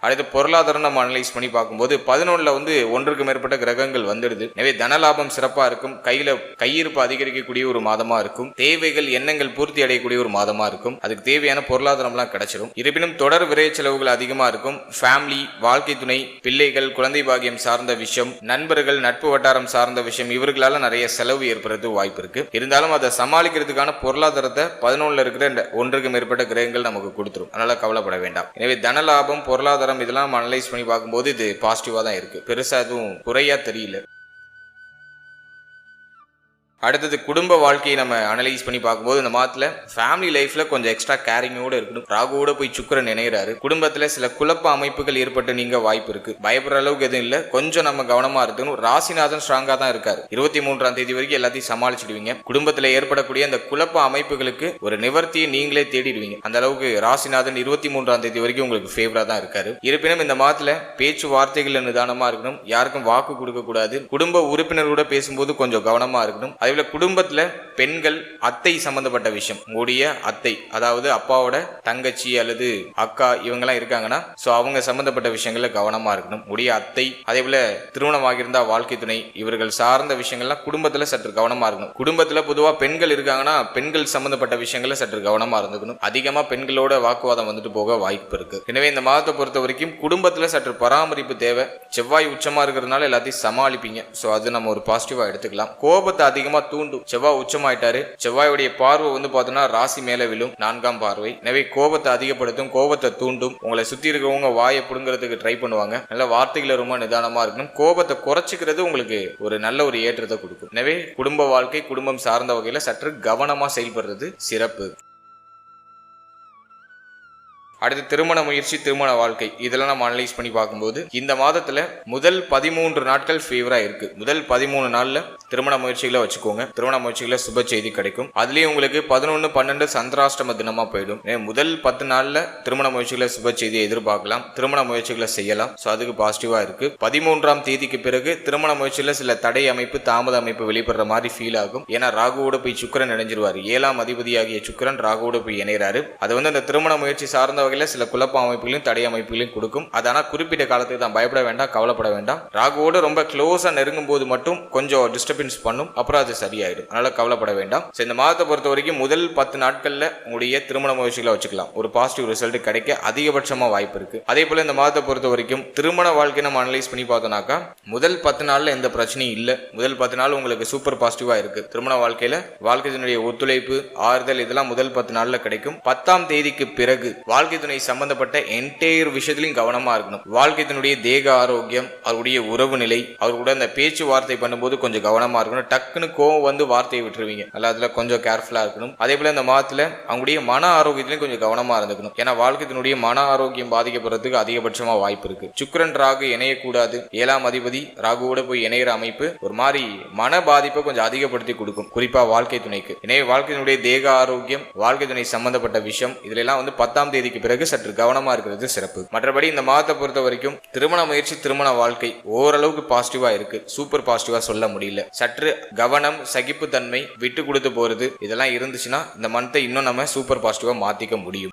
அடுத்து பொருளாதாரம் நம்ம அனலைஸ் பண்ணி பார்க்கும்போது 11ல ஒன்றுக்கு மேற்பட்ட கிரகங்கள் வந்துடுது. எனவே தனலாபம் சிறப்பா இருக்கும். கையிருப்பு அதிகரிக்கக்கூடிய ஒரு மாதமா இருக்கும். தேவைகள் எண்ணங்கள் பூர்த்தி அடையக்கூடிய ஒரு மாதமா இருக்கும். அதுக்கு தேவையான பொருளாதாரம் எல்லாம் கிடைச்சிடும். இருப்பினும் தொடர் விரை செலவுகள் அதிகமா இருக்கும். ஃபேமிலி, வாழ்க்கை துணை, பிள்ளைகள், குழந்தை பாகியம் சார்ந்த விஷயம், நண்பர்கள், நட்பு வட்டாரம் சார்ந்த விஷயம், இவர்களால நிறைய செலவு ஏற்படுறது வாய்ப்பு இருக்கு. இருந்தாலும் அதை சமாளிக்கிறதுக்கான பொருளாதாரத்தை 11ல இருக்கிற ஒன்றுக்கு மேற்பட்ட கிரகங்கள் நமக்கு கொடுத்துரும். அதனால கவலைப்பட வேண்டாம். எனவே தனலாபம், பொருளாதாரம் இதெல்லாம் அனலைஸ் பண்ணி பார்க்கும்போது இது பாசிட்டிவா தான் இருக்கு. பெருசா எதுவும் குறையா தெரியல. அடுத்தது குடும்ப வாழ்க்கையை நம்ம அனலைஸ் பண்ணி பார்க்கும்போது இந்த மாதத்துல ஃபேமிலி லைஃப்ல கொஞ்சம் எக்ஸ்ட்ரா கேரிங்கோட இருக்கணும். ராகுவோட போய் சுக்கிரன் இணைகிறாரு. குடும்பத்துல சில குழப்ப அமைப்புகள் ஏற்பட்டு நீங்க வாய்ப்பு இருக்கு. பயப்படுற அளவுக்கு எதுவும் இல்ல. கொஞ்சம் நம்ம கவனமா இருக்கணும். ராசிநாதன் ஸ்ட்ராங்கா தான் இருக்காரு. 23ஆம் தேதி வரைக்கும் எல்லாத்தையும் சமாளிச்சிடுவீங்க. குடும்பத்துல ஏற்படக்கூடிய அந்த குழப்ப அமைப்புகளுக்கு ஒரு நிவர்த்தியை நீங்களே தேடிடுவீங்க. அந்த அளவுக்கு ராசிநாதன் 23ஆம் தேதி வரைக்கும் உங்களுக்கு ஃபேவரா தான் இருக்காரு. இருப்பினும் இந்த மாதத்துல பேச்சு வார்த்தைகள் நிதானமா இருக்கணும். யாருக்கும் வாக்கு கொடுக்க கூடாது. குடும்ப உறுப்பினரோட பேசும்போது கொஞ்சம் கவனமா இருக்கணும். குடும்பத்துல பெண்கள், அத்தை சம்பந்தப்பட்ட விஷயம், உங்களுடைய அத்தை, அதாவது அப்பாவோட தங்கச்சி அல்லது அக்கா இவங்கெல்லாம் இருக்காங்கன்னா சோ அவங்க சம்பந்தப்பட்ட விஷயங்கள்ல கவனமா இருக்கணும். உடைய அத்தை, அதே போல திருமணமாக இருந்தா வாழ்க்கை துணை, இவர்கள் சார்ந்த விஷயங்கள்லாம் குடும்பத்துல சற்று கவனமா இருக்கணும். குடும்பத்துல பொதுவா பெண்கள் இருக்காங்கன்னா பெண்கள் சம்பந்தப்பட்ட விஷயங்கள்ல சற்று கவனமா இருந்துக்கணும். அதிகமா பெண்களோட வாக்குவாதம் போக வாய்ப்பு இருக்கு. எனவே இந்த மாதத்தை பொறுத்த வரைக்கும் குடும்பத்துல சற்று பராமரிப்பு தேவை. செவ்வாய் உச்சமா இருக்கிறதுனால எல்லாத்தையும் சமாளிப்பீங்க. சோ அது நம்ம ஒரு பாசிட்டிவா எடுத்துக்கலாம். கோபத்தை அதிகமா தூண்டும். செவ்வாய் உச்சமாயிட்டாரு. செவ்வாயுடைய பார்வை பார்த்தோம்னா ராசி மேல விழும். 4ஆம் பார்வை. எனவே கோபத்தை அதிகப்படுத்தும், கோபத்தை தூண்டும். உங்களை சுத்தி இருக்கிறவங்க வாயை புடுங்கிறதுக்கு ட்ரை பண்ணுவாங்க. நல்ல வார்த்தைகளை ரொம்ப நிதானமா இருக்கணும். கோபத்தை குறைச்சிக்கிறது உங்களுக்கு ஒரு நல்ல ஒரு ஏற்றத்தை கொடுக்கும். எனவே குடும்ப வாழ்க்கை, குடும்பம் சார்ந்த வகையில சற்று கவனமா செயல்படுறது சிறப்பு. அடுத்து திருமண முயற்சி, திருமண வாழ்க்கை, இதெல்லாம் நம்ம அனலைஸ் பண்ணி பார்க்கும்போது இந்த மாதத்துல முதல் 13 நாட்கள் ஃபேவரா இருக்கு. முதல் 13 நாள்ல திருமண முயற்சிகளை வச்சுக்கோங்க. திருமண முயற்சிகளை சுப செய்தி கிடைக்கும். அதுலயும் உங்களுக்கு 11, 12 சந்திராஷ்டம தினமா போயிடும். முதல் 10 நாள்ல திருமண முயற்சிகளை சுப செய்தியை எதிர்பார்க்கலாம். திருமண முயற்சிகளை செய்யலாம். சோ அதுக்கு பாசிட்டிவா இருக்கு. 13ஆம் தேதிக்கு பிறகு திருமண முயற்சியில சில தடை அமைப்பு, தாமத அமைப்பு வெளிப்படுற மாதிரி ஃபீல் ஆகும். ஏன்னா ராகுவோட போய் சுக்கிரன் இணைஞ்சிருவாரு. 7ஆம் அதிபதியாகிய சுக்கிரன் ராகுவோட போய் இணைகிறாரு. அது அந்த திருமண முயற்சி சார்ந்த வகையில சில குழப்ப அமைப்புகளையும் தடை அமைப்புகளையும் கொடுக்கும். அதனால குறிப்பிட்ட காலத்துக்கு தான், பயப்பட வேண்டாம், கவலைப்பட வேண்டாம். ராகுவோடு ரொம்ப க்ளோஸா நெருங்கும் போது மட்டும் கொஞ்சம் டிஸ்டர்பன்ஸ் பண்ணும், அப்புறம் அது சரியாயிடும். அதனால கவலைப்பட வேண்டாம். இந்த மாதத்தை பொறுத்த வரைக்கும் முதல் 10 நாட்கள்ல உங்களுடைய திருமண முயற்சிகளை வச்சுக்கலாம். ஒரு பாசிட்டிவ் ரிசல்ட் கிடைக்க அதிகபட்சமா வாய்ப்பு இருக்கு. அதே போல இந்த மாதத்தை பொறுத்த வரைக்கும் திருமண வாழ்க்கை நம்ம அனலைஸ் பண்ணி பார்த்தோம்னாக்கா முதல் 10 நாள்ல எந்த பிரச்சனையும் இல்ல. முதல் 10 நாள் உங்களுக்கு சூப்பர் பாசிட்டிவா இருக்கு. திருமண வாழ்க்கையில வாழ்க்கையினுடைய ஒத்துழைப்பு, ஆறுதல் இதெல்லாம் முதல் 10 நாள்ல கிடைக்கும். 10ஆம் தேதிக்கு பிறகு வாழ்க்கை துணை சம்பந்தப்பட்ட என்டையர் விஷயத்திலையும் கவனமா இருக்கணும். வாழ்க்கை துணையுடைய தேக ஆரோக்கியம், அவருடைய உறவு நிலை, அவருடைய அந்த பேச்சுவார்த்தை பண்ணும்போது கொஞ்சம் கவனமா இருக்கணும். டக்குன்னு கோவம் வந்து வார்த்தையை விட்டுருவீங்க. அதுல கொஞ்சம் கேர்ஃபுல்லா இருக்கணும். அதே போல இந்த மாதத்துல அவங்களுடைய மன ஆரோக்கியத்திலையும் கொஞ்சம் கவனமா இருந்துக்கணும். ஏன்னா வாழ்க்கை துணையுடைய மன ஆரோக்கியம் பாதிக்கப்படுறதுக்கு அதிகபட்சமா வாய்ப்பு இருக்கு. சுக்கிரன் ராகு இணையக்கூடாது. 7ஆம் அதிபதி ராகுவோட போய் இணையிற அமைப்பு ஒரு மாதிரி மன பாதிப்பை கொஞ்சம் அதிகப்படுத்தி கொடுக்கும், குறிப்பா வாழ்க்கை துணைக்கு. எனவே வாழ்க்கையினுடைய தேக ஆரோக்கியம், வாழ்க்கை துணை சம்பந்தப்பட்ட விஷயம் இதுல எல்லாம் 10ஆம் தேதிக்கு பிறகு சற்று கவனமா இருக்கிறது சிறப்பு. மற்றபடி இந்த மாதத்தை பொறுத்த வரைக்கும் திருமண முயற்சி, திருமண வாழ்க்கை ஓரளவுக்கு பாசிட்டிவா இருக்கு. சூப்பர் பாசிட்டிவா சொல்ல முடியல. சற்று கவனம், சகிப்புத்தன்மை, விட்டு கொடுத்து போறது இதெல்லாம் இருந்துச்சுன்னா இந்த மந்தை இன்னும் நம்ம சூப்பர் பாசிட்டிவா மாத்திக்க முடியும்.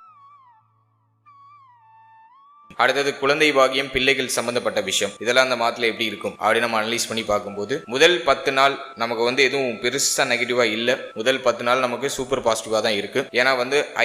அடுத்தது குழந்தை பாகியம், பிள்ளைகள் சம்பந்தப்பட்ட விஷயம் இதெல்லாம் அந்த மாதத்துல எப்படி இருக்கும் அப்படின்னு நம்ம அனலைஸ் பண்ணி பார்க்கும்போது முதல் 10 நாள் நமக்கு எதுவும் பெருசா நெகட்டிவா இல்ல. முதல் 10 நாள் நமக்கு சூப்பர் பாசிட்டிவா தான் இருக்கு. ஏன்னா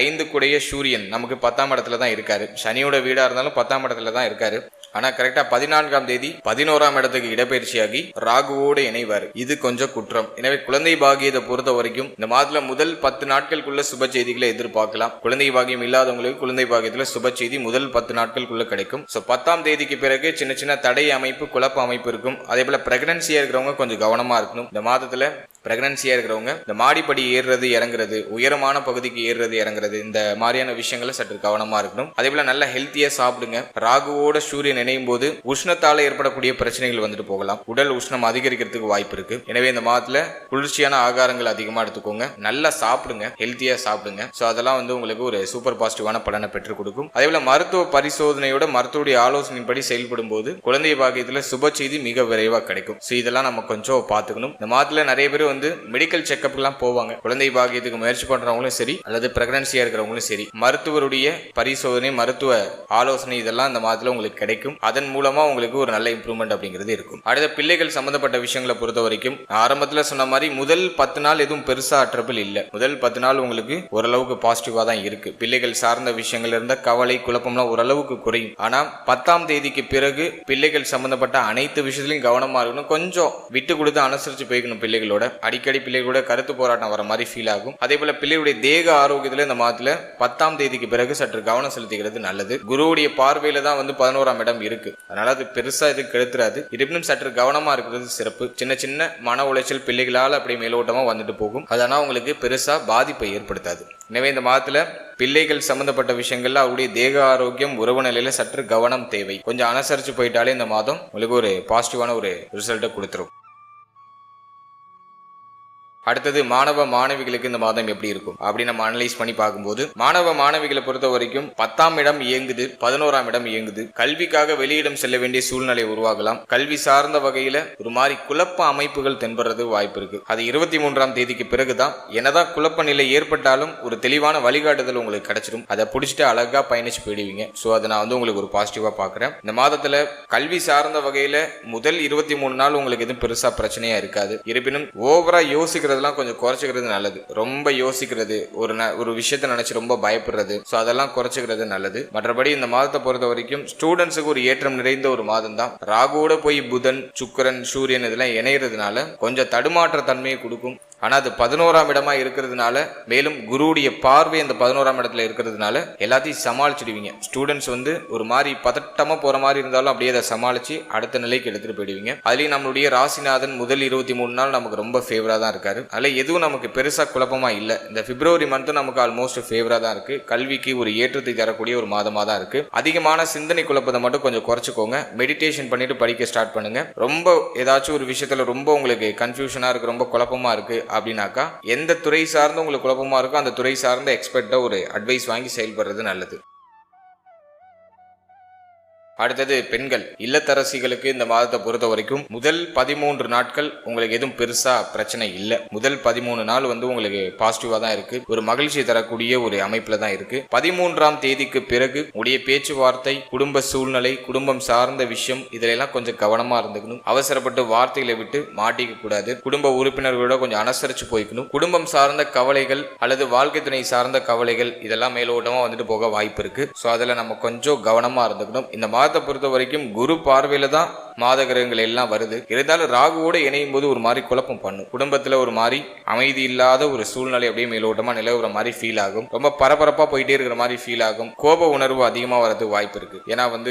5 கூடைய சூரியன் நமக்கு 10ஆம் இடத்துல தான் இருக்காரு. சனியோட வீடா இருந்தாலும் 10ஆம் இடத்துல தான் இருக்காரு. ஆனா கரெக்டா 14ஆம் தேதி 11ஆம் இடத்துக்கு இடப்பெயர்ச்சியாகி ராகுவோடு இணைவார். இது கொஞ்சம் குற்றம். எனவே குழந்தை பாகியத்தை பொறுத்த வரைக்கும் இந்த மாதத்துல முதல் 10 நாட்களுக்குள்ள சுப செய்திகளை எதிர்பார்க்கலாம். குழந்தை பாகியம் இல்லாதவங்களுக்கு குழந்தை பாகியத்துல சுப செய்தி முதல் 10 நாட்களுக்குள்ள கிடைக்கும். 10ஆம் தேதிக்கு பிறகு சின்ன சின்ன தடை அமைப்பு, குழப்ப அமைப்பு இருக்கும். அதே போல பிரெக்னன்சியா இருக்கிறவங்க கொஞ்சம் கவனமா இருக்கணும். இந்த மாதத்துல பிரெக்னன்சியா இருக்கிறவங்க இந்த மாடிப்படி ஏறுறது இறங்குறது, உயரமான பகுதிக்கு ஏறுறது இறங்குறது, இந்த மாதிரியான விஷயங்களை சற்று கவனமா இருக்கணும். அதே போல நல்ல ஹெல்த்தியா சாப்பிடுங்க. ராகுவோட சூரியன் இணையும் போது உஷ்ணத்தால ஏற்படக்கூடிய பிரச்சனைகள் வந்துட்டு போகலாம். உடல் உஷ்ணம் அதிகரிக்கிறதுக்கு வாய்ப்பு இருக்கு. எனவே இந்த மாதத்துல குளிர்ச்சியான ஆகாரங்கள் அதிகமா எடுத்துக்கோங்க. நல்லா சாப்பிடுங்க, ஹெல்த்தியா சாப்பிடுங்க. சோ அதெல்லாம் உங்களுக்கு ஒரு சூப்பர் பாசிட்டிவான பலனை பெற்றுக் கொடுக்கும். அதே போல மருத்துவ பரிசோதனையோட மருத்துவருடைய ஆலோசனைப்படி செயல்படும் போது குழந்தை பாக்கியத்துல சுப செய்தி மிக விரைவா கிடைக்கும். சோ இதெல்லாம் நம்ம கொஞ்சம் பாத்துக்கணும். இந்த மாதத்துல நிறைய பேர் மெடிக்கல் செக்அப் எல்லாம் போவாங்க. குழந்தை பாக்கியத்துக்கு முயற்சி பண்றவங்களும் சரி, அல்லது பிரெக்னன்சியா இருக்கிறவங்களும் சரி, மருத்துவருடைய பரிசோதனை, மருத்துவ ஆலோசனை இதெல்லாம் இந்த மாதத்துல உங்களுக்கு கிடைக்கும். அதன் மூலமா உங்களுக்கு ஒரு நல்ல இம்ப்ரூவ்மெண்ட் அப்படிங்கிறது இருக்கும். அடுத்த பிள்ளைகள் சம்பந்தப்பட்ட விஷயங்களை பொறுத்த வரைக்கும் ஆரம்பத்துல சொன்ன மாதிரி முதல் 10 நாள் எதுவும் பெருசா ட்ரபிள் இல்ல. முதல் 10 நாள் உங்களுக்கு ஓரளவுக்கு பாசிட்டிவா தான் இருக்கு. பிள்ளைகள் சார்ந்த விஷயங்கள் இருந்த கவலை, குழப்பம்லாம் ஓரளவுக்கு குறையும். ஆனா 10ஆம் தேதிக்கு பிறகு பிள்ளைகள் சம்பந்தப்பட்ட அனைத்து விஷயத்திலையும் கவனமா இருக்கணும். கொஞ்சம் விட்டு கொடுத்து அனுசரிச்சு போய்க்கணும். பிள்ளைகளோட அடிக்கடி பிள்ளைகளோட கருத்து போராட்டம் வர மாதிரி ஃபீல் ஆகும். அதே போல பிள்ளைகளுடைய தேக ஆரோக்கியத்துல இந்த மாதத்துல 10ஆம் தேதிக்கு பிறகு சற்று கவனம் செலுத்துகிறது நல்லது. குருவுடைய பார்வையில தான் 11ஆம் இடம் இருக்கு. அதனால அது பெருசா இது கெடுத்துறாது. இருப்பினும் சற்று கவனமா இருக்கிறது சிறப்பு. சின்ன சின்ன மன உளைச்சல் பிள்ளைகளால் அப்படி மேலோட்டமா வந்துட்டு போகும். அதனால உங்களுக்கு பெருசா பாதிப்பை ஏற்படுத்தாது. எனவே இந்த மாதத்துல பிள்ளைகள் சம்பந்தப்பட்ட விஷயங்கள்ல அவருடைய தேக ஆரோக்கியம், உறவு நிலையில சற்று கவனம் தேவை. கொஞ்சம் அனுசரிச்சு போயிட்டாலே இந்த மாதம் உங்களுக்கு ஒரு பாசிட்டிவான ஒரு ரிசல்ட்டை கொடுத்துரும். அடுத்தது மாணவ மாணவிகளுக்கு இந்த மாதம் எப்படி இருக்கும் அப்படி நம்ம அனலைஸ் பண்ணி பார்க்கும்போது மாணவ மாணவிகளை பொறுத்த வரைக்கும் 10ஆம் இடம் இயங்குது, 11ஆம் இடம் இயங்குது. கல்விக்காக வெளியிடம் செல்ல வேண்டிய சூழ்நிலை உருவாகலாம். கல்வி சார்ந்த வகையில ஒரு மாதிரி குழப்ப அமைப்புகள் தென்படுறது வாய்ப்பு இருக்கு. அது 23ஆம் தேதிக்கு பிறகுதான் என்னதான் குழப்ப நிலை ஏற்பட்டாலும் ஒரு தெளிவான வழிகாட்டுதல் உங்களுக்கு கிடைச்சிடும். அதை பிடிச்சிட்டு அழகா பயணிச்சு போயிடுவீங்க. ஸோ அதை நான் உங்களுக்கு ஒரு பாசிட்டிவா பாக்குறேன். இந்த மாதத்துல கல்வி சார்ந்த வகையில முதல் 23 நாள் உங்களுக்கு எதுவும் பெருசா பிரச்சனையா இருக்காது. இருப்பினும் ஓவரா யோசிக்கிறது கொஞ்சம் குறைச்சிக்கிறது நல்லது. ரொம்ப யோசிக்கிறது, ஒரு விஷயத்தை நினைச்சு ரொம்ப பயப்படுறது, சோ அதெல்லாம் குறைச்சிக்கிறது நல்லது. மற்றபடி இந்த மாதத்தை பொறுத்த வரைக்கும் ஸ்டூடெண்ட்ஸுக்கு ஒரு ஏற்றம் நிறைந்த ஒரு மாதம் தான். ராகுவோட போய் புதன், சுக்கிரன், சூரியன் இதெல்லாம் இணையறதுனால கொஞ்சம் தடுமாற்ற தன்மையை கொடுக்கும். ஆனா அது 11ஆம் இடமா இருக்கிறதுனால, மேலும் குருவுடைய பார்வை அந்த 11ஆம் இடத்துல இருக்கிறதுனால எல்லாத்தையும் சமாளிச்சிடுவீங்க. ஸ்டூடெண்ட்ஸ் ஒரு மாதிரி பதட்டமா போற மாதிரி இருந்தாலும் அப்படியே அதை சமாளிச்சு அடுத்த நிலைக்கு எடுத்துட்டு போயிடுவீங்க. அதுலயும் நம்மளுடைய ராசிநாதன் முதல் 23 நாள் நமக்கு ரொம்ப ஃபேவரா தான் இருக்காரு. அதுல எதுவும் நமக்கு பெருசா குழப்பமா இல்ல. இந்த பிப்ரவரி மந்த் நமக்கு ஆல்மோஸ்ட் ஃபேவரா தான் இருக்கு. கல்விக்கு ஒரு ஏற்றத்தை தரக்கூடிய ஒரு மாதமா தான் இருக்கு. அதிகமான சிந்தனை குழப்பத்தை மட்டும் கொஞ்சம் குறைச்சிக்கோங்க. மெடிடேஷன் பண்ணிட்டு படிக்க ஸ்டார்ட் பண்ணுங்க. ரொம்ப ஏதாச்சும் ஒரு விஷயத்துல ரொம்ப உங்களுக்கு கன்ஃபியூஷனா இருக்கு, ரொம்ப குழப்பமா இருக்கு அப்படின்னாக்கா எந்த துறை சார்ந்து உங்களுக்கு குழப்பமா இருக்கோ அந்த துறை சார்ந்த எக்ஸ்பர்ட்டா ஒரு அட்வைஸ் வாங்கி செயல்படுறது நல்லது. அடுத்தது பெண்கள் இல்லத்தரசிகளுக்கு இந்த மாதத்தை பொறுத்த வரைக்கும் முதல் 13 நாட்கள் உங்களுக்கு எதுவும் பெருசா பிரச்சனை இல்லை. முதல் 13 நாள் உங்களுக்கு பாசிட்டிவா தான் இருக்கு. ஒரு மகிழ்ச்சி தரக்கூடிய ஒரு அமைப்புல தான் இருக்கு. 13ஆம் தேதிக்கு பிறகு உடைய பேச்சுவார்த்தை, குடும்ப சூழ்நிலை, குடும்பம் சார்ந்த விஷயம் இதெல்லாம் கொஞ்சம் கவனமா இருந்துக்கணும். அவசரப்பட்டு வார்த்தைகளை விட்டு மாட்டிக்க கூடாது. குடும்ப உறுப்பினர்களோட கொஞ்சம் அனுசரிச்சு போய்க்கணும். குடும்பம் சார்ந்த கவலைகள் அல்லது வாழ்க்கை துணை சார்ந்த கவலைகள் இதெல்லாம் மேலோட்டமா போக வாய்ப்பு இருக்கு. ஸோ அதில் நம்ம கொஞ்சம் கவனமா இருந்துக்கணும். இந்த மாதத்தை பொறுத்த வரைக்கும் குரு பார்வையில தான் மாத கிரகங்கள் எல்லாம் வருது. இருந்தாலும் ராகுவோடு இணையும் போது ஒரு மாதிரி குழப்பம் பண்ணும். குடும்பத்துல ஒரு மாதிரி அமைதி இல்லாத ஒரு சூழ்நிலை அப்படியே மேலோட்டமா நிலவுற மாதிரி ஃபீல் ஆகும். ரொம்ப பரபரப்பா போயிட்டே இருக்கிற மாதிரி ஃபீல் ஆகும். கோப உணர்வு அதிகமா வரது வாய்ப்பு இருக்கு. ஏன்னா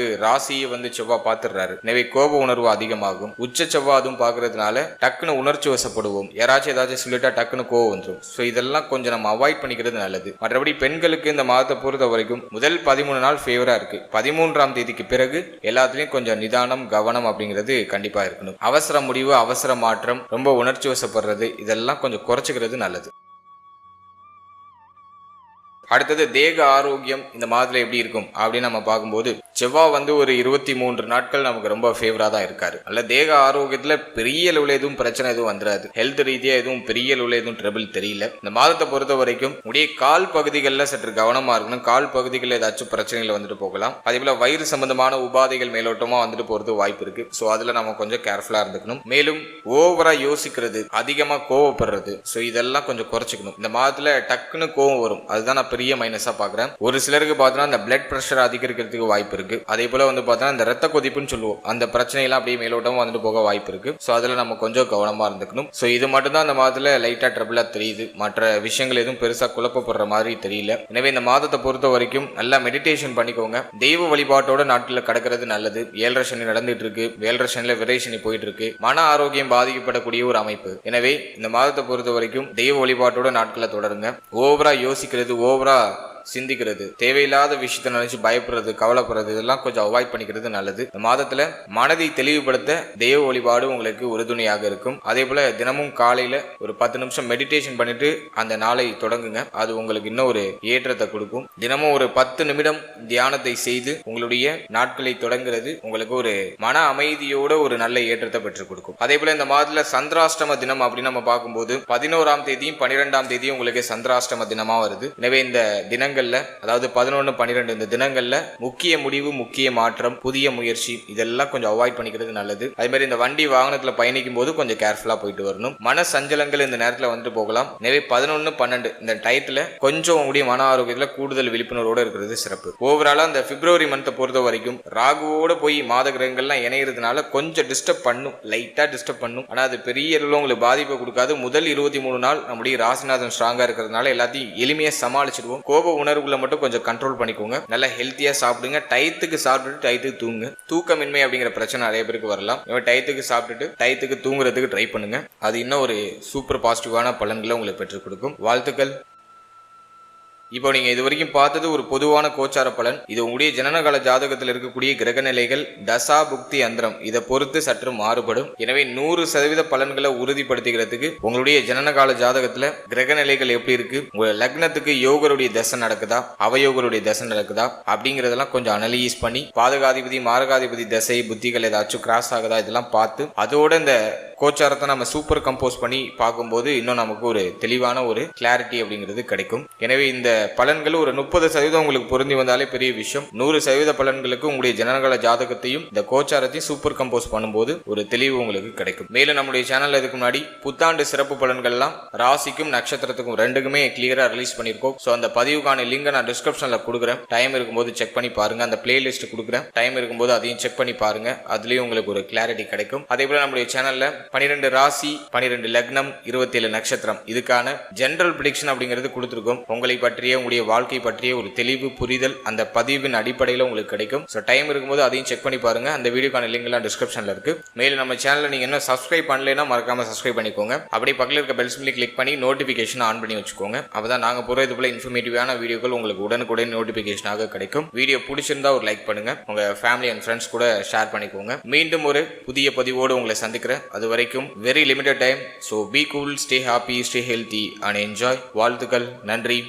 ராசியை செவ்வாய் பார்த்துடுறாரு. எனவே கோப உணர்வு அதிகமாகும். உச்ச செவ்வாய் அதுவும் பாக்குறதுனால டக்குன்னு உணர்ச்சி வசப்படுவோம். யாராச்சும் ஏதாச்சும் சொல்லிட்டா டக்குன்னு கோவம் வந்துடும். ஸோ இதெல்லாம் கொஞ்சம் நம்ம அவாய்ட் பண்ணிக்கிறது நல்லது. மற்றபடி பெண்களுக்கு இந்த மாதத்தை பொறுத்த வரைக்கும் முதல் 13 நாள் ஃபேவரா இருக்கு. 13ஆம் தேதிக்கு பிறகு எல்லாத்துலயும் கொஞ்சம் நிதானம், கவனம் அப்படிங்கிறது கண்டிப்பா இருக்கணும். அவசர முடிவு, அவசர மாற்றம், ரொம்ப உணர்ச்சி வசப்படுறது இதெல்லாம் கொஞ்சம் குறைச்சிக்கிறது நல்லது. அடுத்தது தேக ஆரோக்கியம் இந்த மாதத்துல எப்படி இருக்கும் அப்படின்னு நம்ம பார்க்கும்போது செவ்வாய் ஒரு 23 நாட்கள் நமக்கு ரொம்ப ஃபேவரா தான் இருக்காரு. அல்ல தேக ஆரோக்கியத்துல பெரிய அளவுல எதுவும் பிரச்சனை எதுவும் வந்துடாது. ஹெல்த் ரீதியா எதுவும் பெரிய அளவுல எதுவும் ட்ரபிள் தெரியல. இந்த மாதத்தை பொறுத்த வரைக்கும் உடைய கால் பகுதிகளில் சற்று கவனமா இருக்கணும். கால் பகுதிகளில் ஏதாச்சும் பிரச்சனைகள் போகலாம். அதே போல வயிறு சம்பந்தமான உபாதைகள் மேலோட்டமா போறது வாய்ப்பு இருக்கு. ஸோ அதுல நம்ம கொஞ்சம் கேர்ஃபுல்லா இருந்துக்கணும். மேலும் ஓவரா யோசிக்கிறது, அதிகமா கோவப்படுறது, ஸோ இதெல்லாம் கொஞ்சம் குறைச்சிக்கணும். இந்த மாதத்துல டக்குன்னு கோவம் வரும். அதுதான் நான் பெரிய மைனஸா பாக்குறேன். ஒரு சிலருக்கு பார்த்தோன்னா இந்த பிளட் பிரஷர் அதிகரிக்கிறதுக்கு வாய்ப்பு இருக்கு. அதே போல பார்த்தோன்னா இந்த ரத்த கொதிப்புன்னு சொல்லுவோம். அந்த பிரச்சனை எல்லாம் அப்படியே மேலோட்டமா போக வாய்ப்பு இருக்கு. ஸோ அதுல நம்ம கொஞ்சம் கவனமா இருந்துக்கணும். ஸோ இது மட்டும் தான் இந்த மாதத்துல லைட்டா ட்ரபிளா தெரியுது. மற்ற விஷயங்கள் எதுவும் பெருசா குழப்பப்படுற மாதிரி தெரியல. எனவே இந்த மாதத்தை பொறுத்த வரைக்கும் நல்லா மெடிடேஷன் பண்ணிக்கோங்க. தெய்வ வழிபாட்டோட நாட்களில் கடக்கிறது நல்லது. 7.5 சனி நடந்துட்டு இருக்கு. 7.5 சனில விரை சனி போயிட்டு இருக்கு. மன ஆரோக்கியம் பாதிக்கப்படக்கூடிய ஒரு அமைப்பு. எனவே இந்த மாதத்தை பொறுத்த வரைக்கும் தெய்வ வழிபாட்டோட நாட்களை தொடருங்க. ஓவரா யோசிக்கிறது, ஓவரா சிந்திக்கிறது, தேவையில்லாத விஷயத்தை நினைச்சு பயப்படுறது, கவலைப்படுறது இதெல்லாம் கொஞ்சம் அவாய்ட் பண்ணிக்கிறது நல்லது. இந்த மாதத்துல மனதை தெளிவுபடுத்த தெய்வ வழிபாடு உங்களுக்கு உறுதுணையாக இருக்கும். அதே போல தினமும் காலையில ஒரு 10 நிமிஷம் மெடிடேஷன் பண்ணிட்டு அந்த நாளை தொடங்குங்க. அது உங்களுக்கு இன்னும் ஒரு ஏற்றத்தை கொடுக்கும். தினமும் ஒரு 10 நிமிடம் தியானத்தை செய்து உங்களுடைய நாட்களை தொடங்குறது உங்களுக்கு ஒரு மன அமைதியோட ஒரு நல்ல ஏற்றத்தை பெற்றுக் கொடுக்கும். அதே போல இந்த மாதத்துல சந்திராஷ்டம தினம் அப்படின்னு நம்ம பார்க்கும்போது 11ஆம் தேதியும் 12ஆம் தேதியும் உங்களுக்கு சந்திராஷ்டம தினமா வருது. எனவே இந்த தினங்கள் அதாவது 11, 12 இந்த தினங்கள்ல முக்கிய முடிவு, முக்கிய மாற்றம், புதிய முயற்சி இதெல்லாம் கொஞ்சம் அவாய்ட் பண்ணிக்கிறது நல்லது. அதே மாதிரி இந்த வண்டி வாகனத்துல பயணிக்கும் போது கொஞ்சம் கேர்ஃபுல்லா போயிட்டு வரணும். மன சஞ்சலங்கள் இந்த நேரத்துல போகலாம். எனவே 11, 12 இந்த டயத்துல கொஞ்சம் உங்களுடைய மன ஆரோக்கியத்துல கூடுதல் விழிப்புணர்வோட இருக்கிறது சிறப்பு. ஓவராலா இந்த பிப்ரவரி மந்த்தை பொறுத்த வரைக்கும் ராகுவோட போய் மாத கிரகங்கள்லாம் இணையறதுனால கொஞ்சம் டிஸ்டர்ப் பண்ணும், லைட்டா டிஸ்டர்ப் பண்ணும். ஆனா அது பெரிய அளவுல உங்களுக்கு பாதிப்பை கொடுக்காது. முதல் 23 நாள் நம்முடைய ராசிநாதன் ஸ்ட்ராங்கா இருக்கிறதுனால எல்லாத்தையும் எளிமையா சமாளிச்சிடுவோம். கோப உணர்வுகளை மட்டும் கொஞ்சம் கண்ட்ரோல் பண்ணிக்கோங்க. நல்லா ஹெல்த்தியா சாப்பிடுங்க. டயத்துக்கு சாப்பிட்டுட்டு டயத்துக்கு தூங்குங்க. தூக்கமின்மை அப்படிங்கிற பிரச்சனை நிறைய பேருக்கு வரலாம். டயத்துக்கு சாப்பிட்டுட்டு டயத்துக்கு தூங்குறதுக்கு ட்ரை பண்ணுங்க. அது இன்னும் ஒரு சூப்பர் பாசிட்டிவான பலன்களை உங்களுக்கு பெற்றுக் கொடுக்கும். வாழ்த்துக்கள். இப்போ நீங்க இது வரைக்கும் பார்த்தது ஒரு பொதுவான கோச்சார பலன். இது உங்களுடைய ஜனனகால ஜாதகத்தில் இருக்கக்கூடிய கிரக நிலைகள், தசா புக்தி அந்தரம் இதை பொறுத்து சற்று மாறுபடும். எனவே 100% பலன்களை உறுதிப்படுத்திக்கிறதுக்கு உங்களுடைய ஜனனகால ஜாதகத்துல கிரக நிலைகள் எப்படி இருக்கு, உங்க லக்னத்துக்கு யோகருடைய தசை நடக்குதா, அவயோகருடைய தசை நடக்குதா அப்படிங்கறதெல்லாம் கொஞ்சம் அனலைஸ் பண்ணி பாதகாதிபதி, மாரகாதிபதி தசை புத்திகள் ஏதாச்சும் கிராஸ் ஆகுதா இதெல்லாம் பார்த்து அதோட இந்த கோச்சாரத்தை நம்ம சூப்பர் கம்போஸ் பண்ணி பார்க்கும்போது இன்னும் நமக்கு ஒரு தெளிவான ஒரு கிளாரிட்டி அப்படிங்கிறது கிடைக்கும். எனவே இந்த பலன்கள் ஒரு 30% உங்களுக்கு பொருந்தி வந்தாலே பெரிய விஷயம். 100% பலன்களுக்கு உங்களுடைய ஜனனகால ஜாதகத்தையும் இந்த கோச்சாரத்தையும் சூப்பர் கம்போஸ் பண்ணும்போது ஒரு தெளிவு உங்களுக்கு கிடைக்கும். மேலும் நம்முடைய சேனல்ல இதுக்கு முன்னாடி புத்தாண்டு சிறப்பு பலன்கள்லாம் ராசிக்கும் நட்சத்திரத்துக்கும் ரெண்டுக்குமே கிளியரா ரிலீஸ் பண்ணியிருக்கோம். ஸோ அந்த பதிவுக்கான லிங்கை நான் டிஸ்கிரிப்ஷன்ல கொடுக்குறேன். டைம் இருக்கும்போது செக் பண்ணி பாருங்க. அந்த பிளேலிஸ்ட் கொடுக்குறேன். டைம் இருக்கும்போது அதையும் செக் பண்ணி பாருங்க. அதுலயும் உங்களுக்கு ஒரு கிளாரிட்டி கிடைக்கும். அதே போல நம்முடைய சேனல்ல 12 ராசி, 12 லக்னம், 27 நட்சத்திரம் இதுக்கான ஜெனரல் பிரெடிக்ஷன் அப்படிங்கிறது கொடுத்துருக்கோம். உங்களை பற்றிய, உங்களுடைய வாழ்க்கை பற்றிய ஒரு தெளிவு புரிதல் அந்த பதிவின் அடிப்படையில் உங்களுக்கு கிடைக்கும். ஸோ டைம் இருக்கும்போது அதையும் செக் பண்ணி பாருங்க. அந்த வீடியோக்கான லிங்க் எல்லாம் டிஸ்கிரிப்ஷன்ல இருக்கு. மேலும் நம்ம சேனலை நீங்க என்ன சப்ஸ்கிரைப் பண்ணலைன்னா மறக்காம சப்ஸ்கிரைப் பண்ணிக்கோங்க. அப்படியே பக்கத்தில் இருக்க பெல் சிம்பிளை கிளிக் பண்ணி நோட்டிபிகேஷன் ஆன் பண்ணி வச்சுக்கோங்க. அப்பதான் நாங்க போற இது போல இன்ஃபர்மேட்டிவான வீடியோக்கள் உங்களுக்கு உடனுக்குடன் நோட்டிபிகேஷனாக கிடைக்கும். வீடியோ பிடிச்சிருந்தா ஒரு லைக் பண்ணுங்க. உங்க ஃபேமிலி அண்ட் ஃப்ரெண்ட்ஸ் கூட ஷேர் பண்ணிக்கோங்க. மீண்டும் ஒரு புதிய பதிவோடு உங்களை சந்திக்கிறேன். அது வரைக்கும் very limited time. So be cool, stay happy, stay healthy and enjoy. வாழ்த்துக்கள். நன்றி.